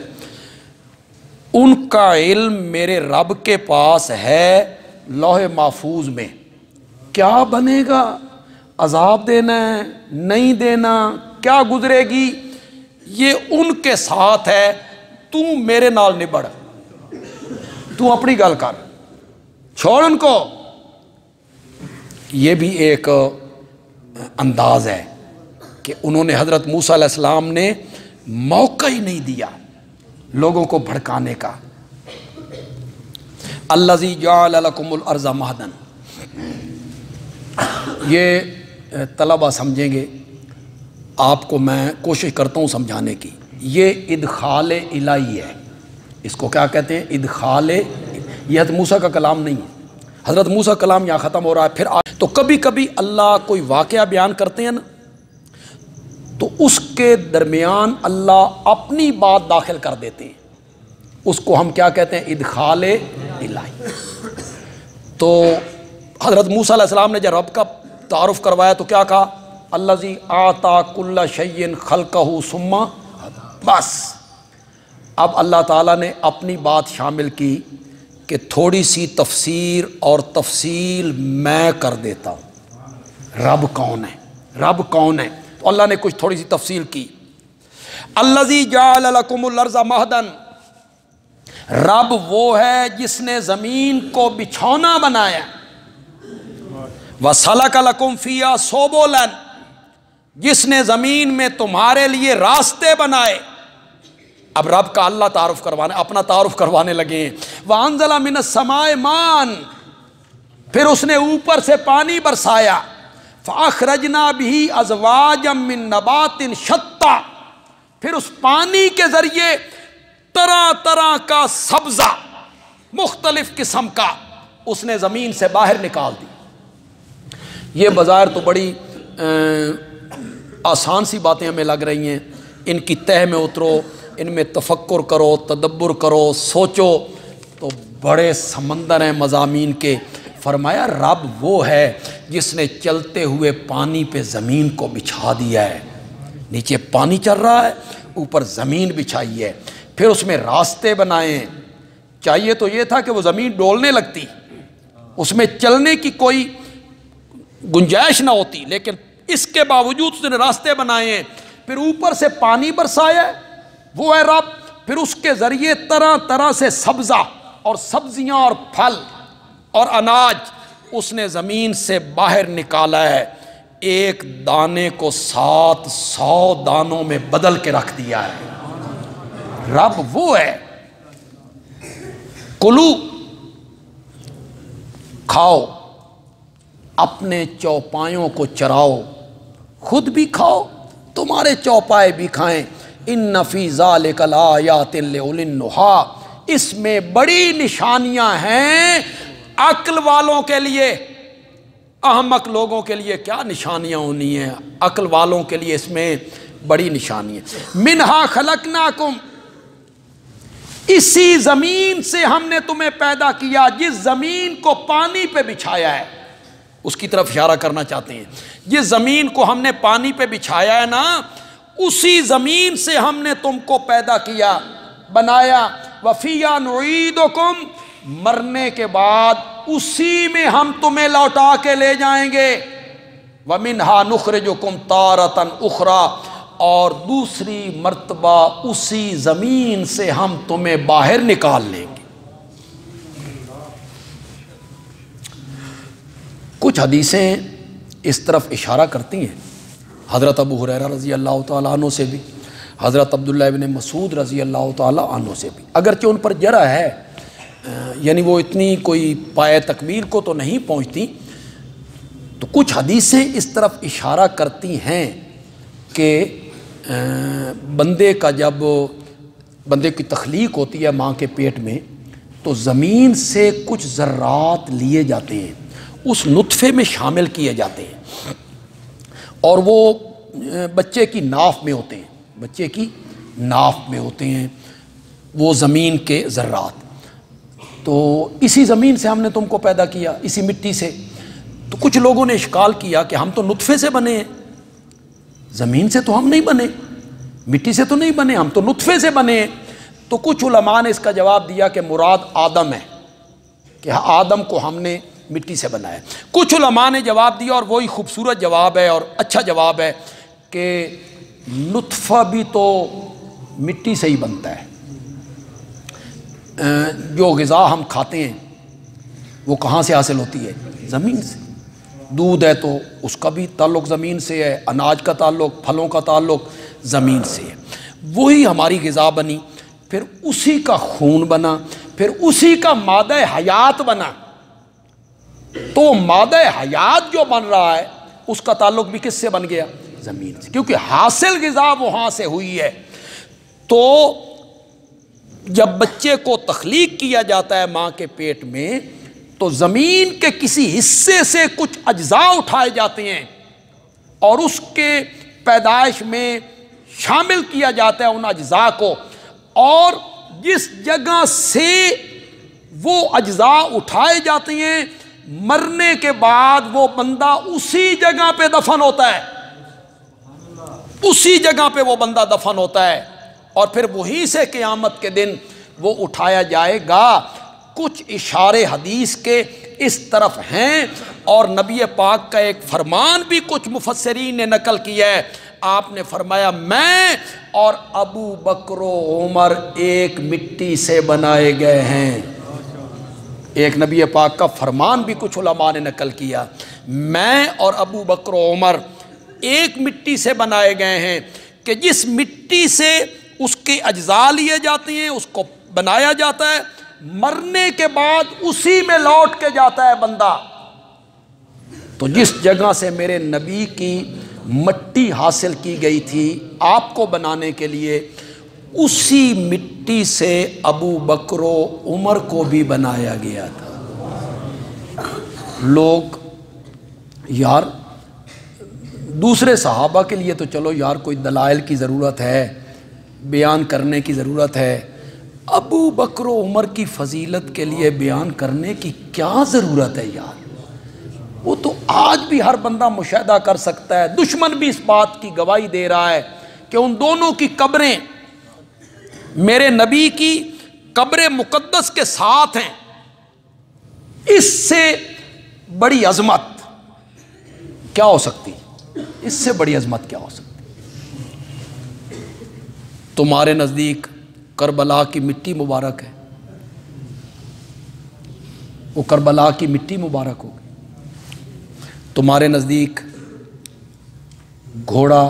ان کا علم میرے رب کے پاس ہے لوح محفوظ میں۔ کیا بنے گا؟ عذاب دینا ہے نہیں دینا، کیا گزرے گی، یہ ان کے ساتھ ہے، تو میرے نال نبڑ، تو اپنی گل کر، چھوڑ ان کو۔ یہ بھی ایک انداز ہے کہ انہوں نے حضرت موسیٰ علیہ السلام نے موقع ہی نہیں دیا لوگوں کو بھڑکانے کا۔ الذی جعل لکم الارض مہدا، یہ طلبہ سمجھیں گے، آپ کو میں کوشش کرتا ہوں سمجھانے کی۔ یہ ادخال الہی ہے، اس کو کیا کہتے ہیں؟ ادخال۔ یہ حضرت موسیٰ کا کلام نہیں ہے، حضرت موسیٰ کا کلام یہاں ختم ہو رہا ہے۔ پھر تو کبھی کبھی اللہ کوئی واقعہ بیان کرتے ہیں نا، تو اس کے درمیان اللہ اپنی بات داخل کر دیتے ہیں، اس کو ہم کیا کہتے ہیں؟ ادخال الہی۔ تو حضرت موسیٰ علیہ السلام نے جب رب کا تعارف کروایا تو کیا کہا؟ الذی اعطی کل شیء خلقہ ثم، بس اب اللہ تعالیٰ نے اپنی بات شامل کی کہ تھوڑی سی تفسیر اور تفصیل میں کر دیتا ہوں۔ رب کون ہے؟ رب کون ہے؟ تو اللہ نے کچھ تھوڑی سی تفصیل کی۔ الذی جعل لکم الارض مہدا، رب وہ ہے جس نے زمین کو بچھونا بنایا، وَسَلَكَ لَكُمْ فِيهَا سُبُلًا، جس نے زمین میں تمہارے لیے راستے بنائے۔ اب رب کا اللہ تعارف کروانے، اپنا تعارف کروانے لگے ہیں۔ وَأَنزَلَ مِنَ السَّمَاءِ مَاءً، پھر اس نے اوپر سے پانی برسایا۔ فَأَخْرَجْنَا بِهِ أَزْوَاجًا مِّن نَبَاتٍ شَتَّىٰ، پھر اس پانی کے ذریعے طرح طرح کا سبزہ مختلف قسم کا اس نے زمین سے باہر نکال دی۔ یہ بظاہر تو بڑی آسان سی باتیں ہمیں لگ رہی ہیں، ان کی تہ میں اترو، ان میں تفکر کرو، تدبر کرو، سوچو، تو بڑے سمندر ہیں مضامین کے. فرمایا رب وہ ہے جس نے چلتے ہوئے پانی پہ زمین کو بچھا دیا ہے. نیچے پانی چل رہا ہے، اوپر زمین بچھائی ہے، پھر اس میں راستے بنائے ہیں. چاہیے تو یہ تھا کہ وہ زمین ڈولنے لگتی، اس میں چلنے کی کوئی گنجائش نہ ہوتی، لیکن اس کے باوجود اس نے راستے بنائے ہیں. پھر اوپر سے پانی برسایا ہے، وہ ہے رب. پھر اس کے ذریعے طرح طرح سے سبزہ اور سبزیاں اور پھل اور اناج اس نے زمین سے باہر نکالا ہے. ایک دانے کو 700 دانوں میں بدل کے رکھ دیا ہے. رب وہ ہے. کلو، کھاؤ، اپنے چوپایوں کو چراؤ، خود بھی کھاؤ، تمہارے چوپائے بھی کھائیں. ان فی ذالک لآیات لأولی النہی، اس میں بڑی نشانیاں ہیں عقل والوں کے لیے. احمق لوگوں کے لیے کیا نشانیاں ہونی ہیں، عقل والوں کے لیے اس میں بڑی نشانی ہے. منہا خلقناکم، اسی زمین سے ہم نے تمہیں پیدا کیا. جس زمین کو پانی پہ بچھایا ہے اس کی طرف اشارہ کرنا چاہتے ہیں. جس زمین کو ہم نے پانی پہ بچھایا ہے نا، اسی زمین سے ہم نے تم کو پیدا کیا، بنایا. وفیہا نعیدکم، مرنے کے بعد اسی میں ہم تمہیں لوٹا کے لے جائیں گے. ومنہا نخرجکم تارۃ اخری، اور دوسری مرتبہ اسی زمین سے ہم تمہیں باہر نکال لیں گے. کچھ حدیثیں اس طرف اشارہ کرتی ہیں. حضرت ابو ہریرہ رضی اللہ تعالیٰ عنہ سے بھی، حضرت عبداللہ ابن مسعود رضی اللہ تعالیٰ عنہ سے بھی، اگرچہ ان پر جرح ہے، یعنی وہ اتنی کوئی پائے تکمیل کو تو نہیں پہنچتی. تو کچھ حدیثیں اس طرف اشارہ کرتی ہیں کہ بندے کا جب بندے کی تخلیق ہوتی ہے ماں کے پیٹ میں، تو زمین سے کچھ ذرات لیے جاتے ہیں، اس نطفے میں شامل کیے جاتے ہیں، اور وہ بچے کی ناف میں ہوتے ہیں، بچے کی ناف میں ہوتے ہیں وہ زمین کے ذرات. تو اسی زمین سے ہم نے تم کو پیدا کیا، اسی مٹی سے. تو کچھ لوگوں نے اشکال کیا کہ ہم تو نطفے سے بنے ہیں، زمین سے تو ہم نہیں بنے، مٹی سے تو نہیں بنے، ہم تو نطفے سے بنے ہیں. تو کچھ علماء نے اس کا جواب دیا کہ مراد آدم ہے، کہ آدم کو ہم نے مٹی سے بنایا. کچھ علماء نے جواب دیا، اور وہی خوبصورت جواب ہے اور اچھا جواب ہے، کہ نطفہ بھی تو مٹی سے ہی بنتا ہے. جو غذا ہم کھاتے ہیں وہ کہاں سے حاصل ہوتی ہے؟ زمین سے. دودھ ہے تو اس کا بھی تعلق زمین سے ہے، اناج کا تعلق، پھلوں کا تعلق زمین سے ہے. وہی ہماری غذا بنی، پھر اسی کا خون بنا، پھر اسی کا مادہ حیات بنا. تو مادہ حیات جو بن رہا ہے اس کا تعلق بھی کس سے بن گیا؟ زمین سے، کیونکہ حاصل غذا وہاں سے ہوئی ہے. تو جب بچے کو تخلیق کیا جاتا ہے ماں کے پیٹ میں، تو زمین کے کسی حصے سے کچھ اجزاء اٹھائے جاتے ہیں اور اس کے پیدائش میں شامل کیا جاتا ہے ان اجزاء کو. اور جس جگہ سے وہ اجزاء اٹھائے جاتے ہیں، مرنے کے بعد وہ بندہ اسی جگہ پہ دفن ہوتا ہے، اسی جگہ پہ وہ بندہ دفن ہوتا ہے، اور پھر وہیں سے قیامت کے دن وہ اٹھایا جائے گا. کچھ اشارے حدیث کے اس طرف ہیں، اور نبی پاک کا ایک فرمان بھی کچھ مفسرین نے نقل کیا ہے. آپ نے فرمایا میں اور ابو بکر و عمر ایک مٹی سے بنائے گئے ہیں. ایک نبی پاک کا فرمان بھی کچھ علماء نے نقل کیا، میں اور ابو بکر و عمر ایک مٹی سے بنائے گئے ہیں، کہ جس مٹی سے اس کے اجزاء لیے جاتے ہیں، اس کو بنایا جاتا ہے، مرنے کے بعد اسی میں لوٹ کے جاتا ہے بندہ. تو جس جگہ سے میرے نبی کی مٹی حاصل کی گئی تھی آپ کو بنانے کے لیے، اسی مٹی سے ابو بکر و عمر کو بھی بنایا گیا تھا. لوگ یار دوسرے صحابہ کے لیے تو چلو یار کوئی دلائل کی ضرورت ہے، بیان کرنے کی ضرورت ہے، ابو بکر و عمر کی فضیلت کے لیے بیان کرنے کی کیا ضرورت ہے یار؟ وہ تو آج بھی ہر بندہ مشاہدہ کر سکتا ہے، دشمن بھی اس بات کی گواہی دے رہا ہے کہ ان دونوں کی قبریں میرے نبی کی قبر مقدس کے ساتھ ہیں۔ اس سے بڑی عظمت کیا ہو سکتی؟ اس سے بڑی عظمت کیا ہو سکتی؟ تمہارے نزدیک کربلا کی مٹی مبارک ہے، وہ کربلا کی مٹی مبارک ہوگی۔ تمہارے نزدیک گھوڑا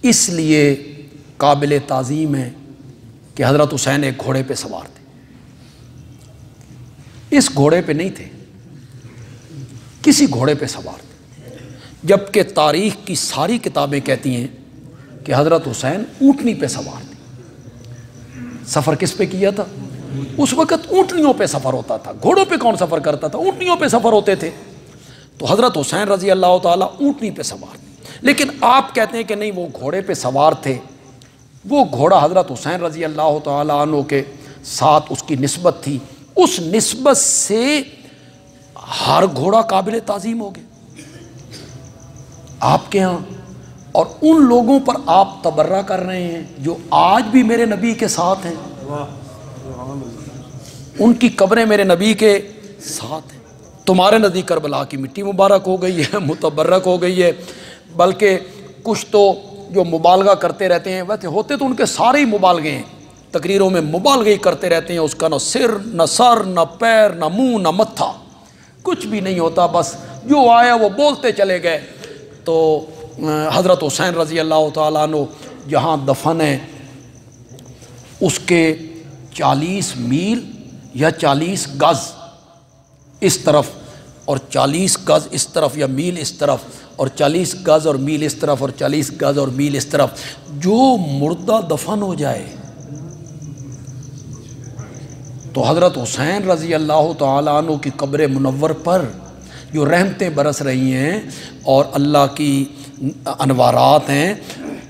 اس لیے قابل تعظیم ہے کہ حضرت حسین ایک گھوڑے پہ سوار تھے، اس گھوڑے پہ نہیں تھے، کسی گھوڑے پہ سوار تھے، جبکہ تاریخ کی ساری کتابیں کہتی ہیں کہ حضرت حسین اونٹنی پہ سوار تھے۔ سفر کس پہ کیا تھا؟ اس وقت اونٹنیوں پہ سفر ہوتا تھا، گھوڑوں پہ کون سفر کرتا تھا؟ اونٹنیوں پہ سفر ہوتے تھے۔ تو حضرت حسین رضی اللہ تعالیٰ اونٹنی پہ سوار تھے، لیکن آپ کہتے ہیں کہ نہیں، وہ گھوڑے پہ سوار تھے۔ وہ گھوڑا حضرت حسین رضی اللہ تعالیٰ عنہ کے ساتھ اس کی نسبت تھی، اس نسبت سے ہر گھوڑا قابل تعظیم ہو گیا آپ کے ہاں، اور ان لوگوں پر آپ تبرہ کر رہے ہیں جو آج بھی میرے نبی کے ساتھ ہیں، ان کی قبریں میرے نبی کے ساتھ ہیں۔ تمہارے نزدیک کربلا کی مٹی مبارک ہو گئی ہے، متبرک ہو گئی ہے، بلکہ کچھ تو جو مبالغہ کرتے رہتے ہیں، ویسے ہوتے تو ان کے سارے ہی مبالغے ہیں، تقریروں میں مبالغے کرتے رہتے ہیں، اس کا نہ سر نہ سر نہ پیر نہ منہ نہ متھا، کچھ بھی نہیں ہوتا، بس جو آیا وہ بولتے چلے گئے۔ تو حضرت حسین رضی اللہ تعالیٰ عنہ جہاں دفن ہے اس کے 40 میل یا 40 گز اس طرف اور 40 گز اس طرف یا میل اس طرف اور 40 گز اور میل اس طرف اور 40 گز اور میل اس طرف، جو مردہ دفن ہو جائے تو حضرت حسین رضی اللہ تعالیٰ عنہ کی قبر منور پر جو رحمتیں برس رہی ہیں اور اللہ کی انوارات ہیں،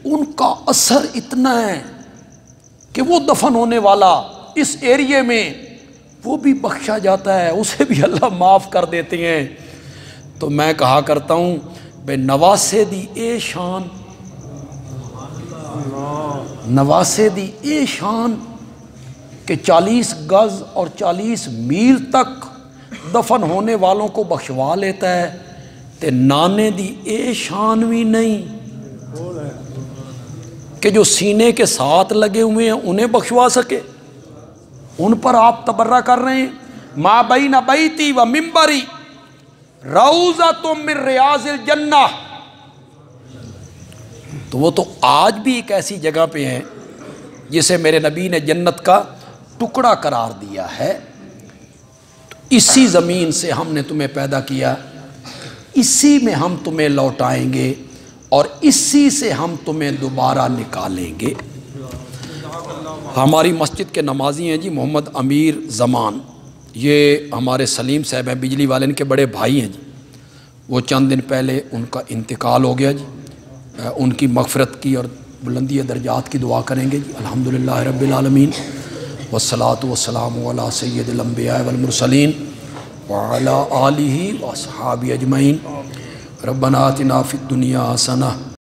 ان کا اثر اتنا ہے کہ وہ دفن ہونے والا اس ایریے میں وہ بھی بخشا جاتا ہے، اسے بھی اللہ معاف کر دیتے ہیں۔ تو میں کہا کرتا ہوں بے نواسے دی اے شان، نواسے دی اے شان کہ 40 گز اور 40 میل تک دفن ہونے والوں کو بخشوا لیتا ہے، تے نانے دی اے شان بھی نہیں کہ جو سینے کے ساتھ لگے ہوئے ہیں انہیں بخشوا سکے، ان پر آپ تبرہ کر رہے ہیں۔ ما بین بیتی و منبری روضۃ من ریاض الجنہ، تو وہ تو آج بھی ایک ایسی جگہ پہ ہیں جسے میرے نبی نے جنت کا ٹکڑا قرار دیا ہے۔ اسی زمین سے ہم نے تمہیں پیدا کیا، اسی میں ہم تمہیں لوٹائیں گے اور اسی سے ہم تمہیں دوبارہ نکالیں گے۔ ہماری مسجد کے نمازی ہیں جی محمد امیر زمان، یہ ہمارے سلیم صاحب ہیں بجلی والے، ان کے بڑے بھائی ہیں جی، وہ چند دن پہلے ان کا انتقال ہو گیا جی، ان کی مغفرت کی اور بلندی درجات کی دعا کریں گے جی۔ الحمدللہ رب العالمین والصلاة والسلام علی سید الانبیاء والمرسلین وعلی آلہ واصحابہ اجمعین۔ ربنا آتنا فی الدنیا حسنہ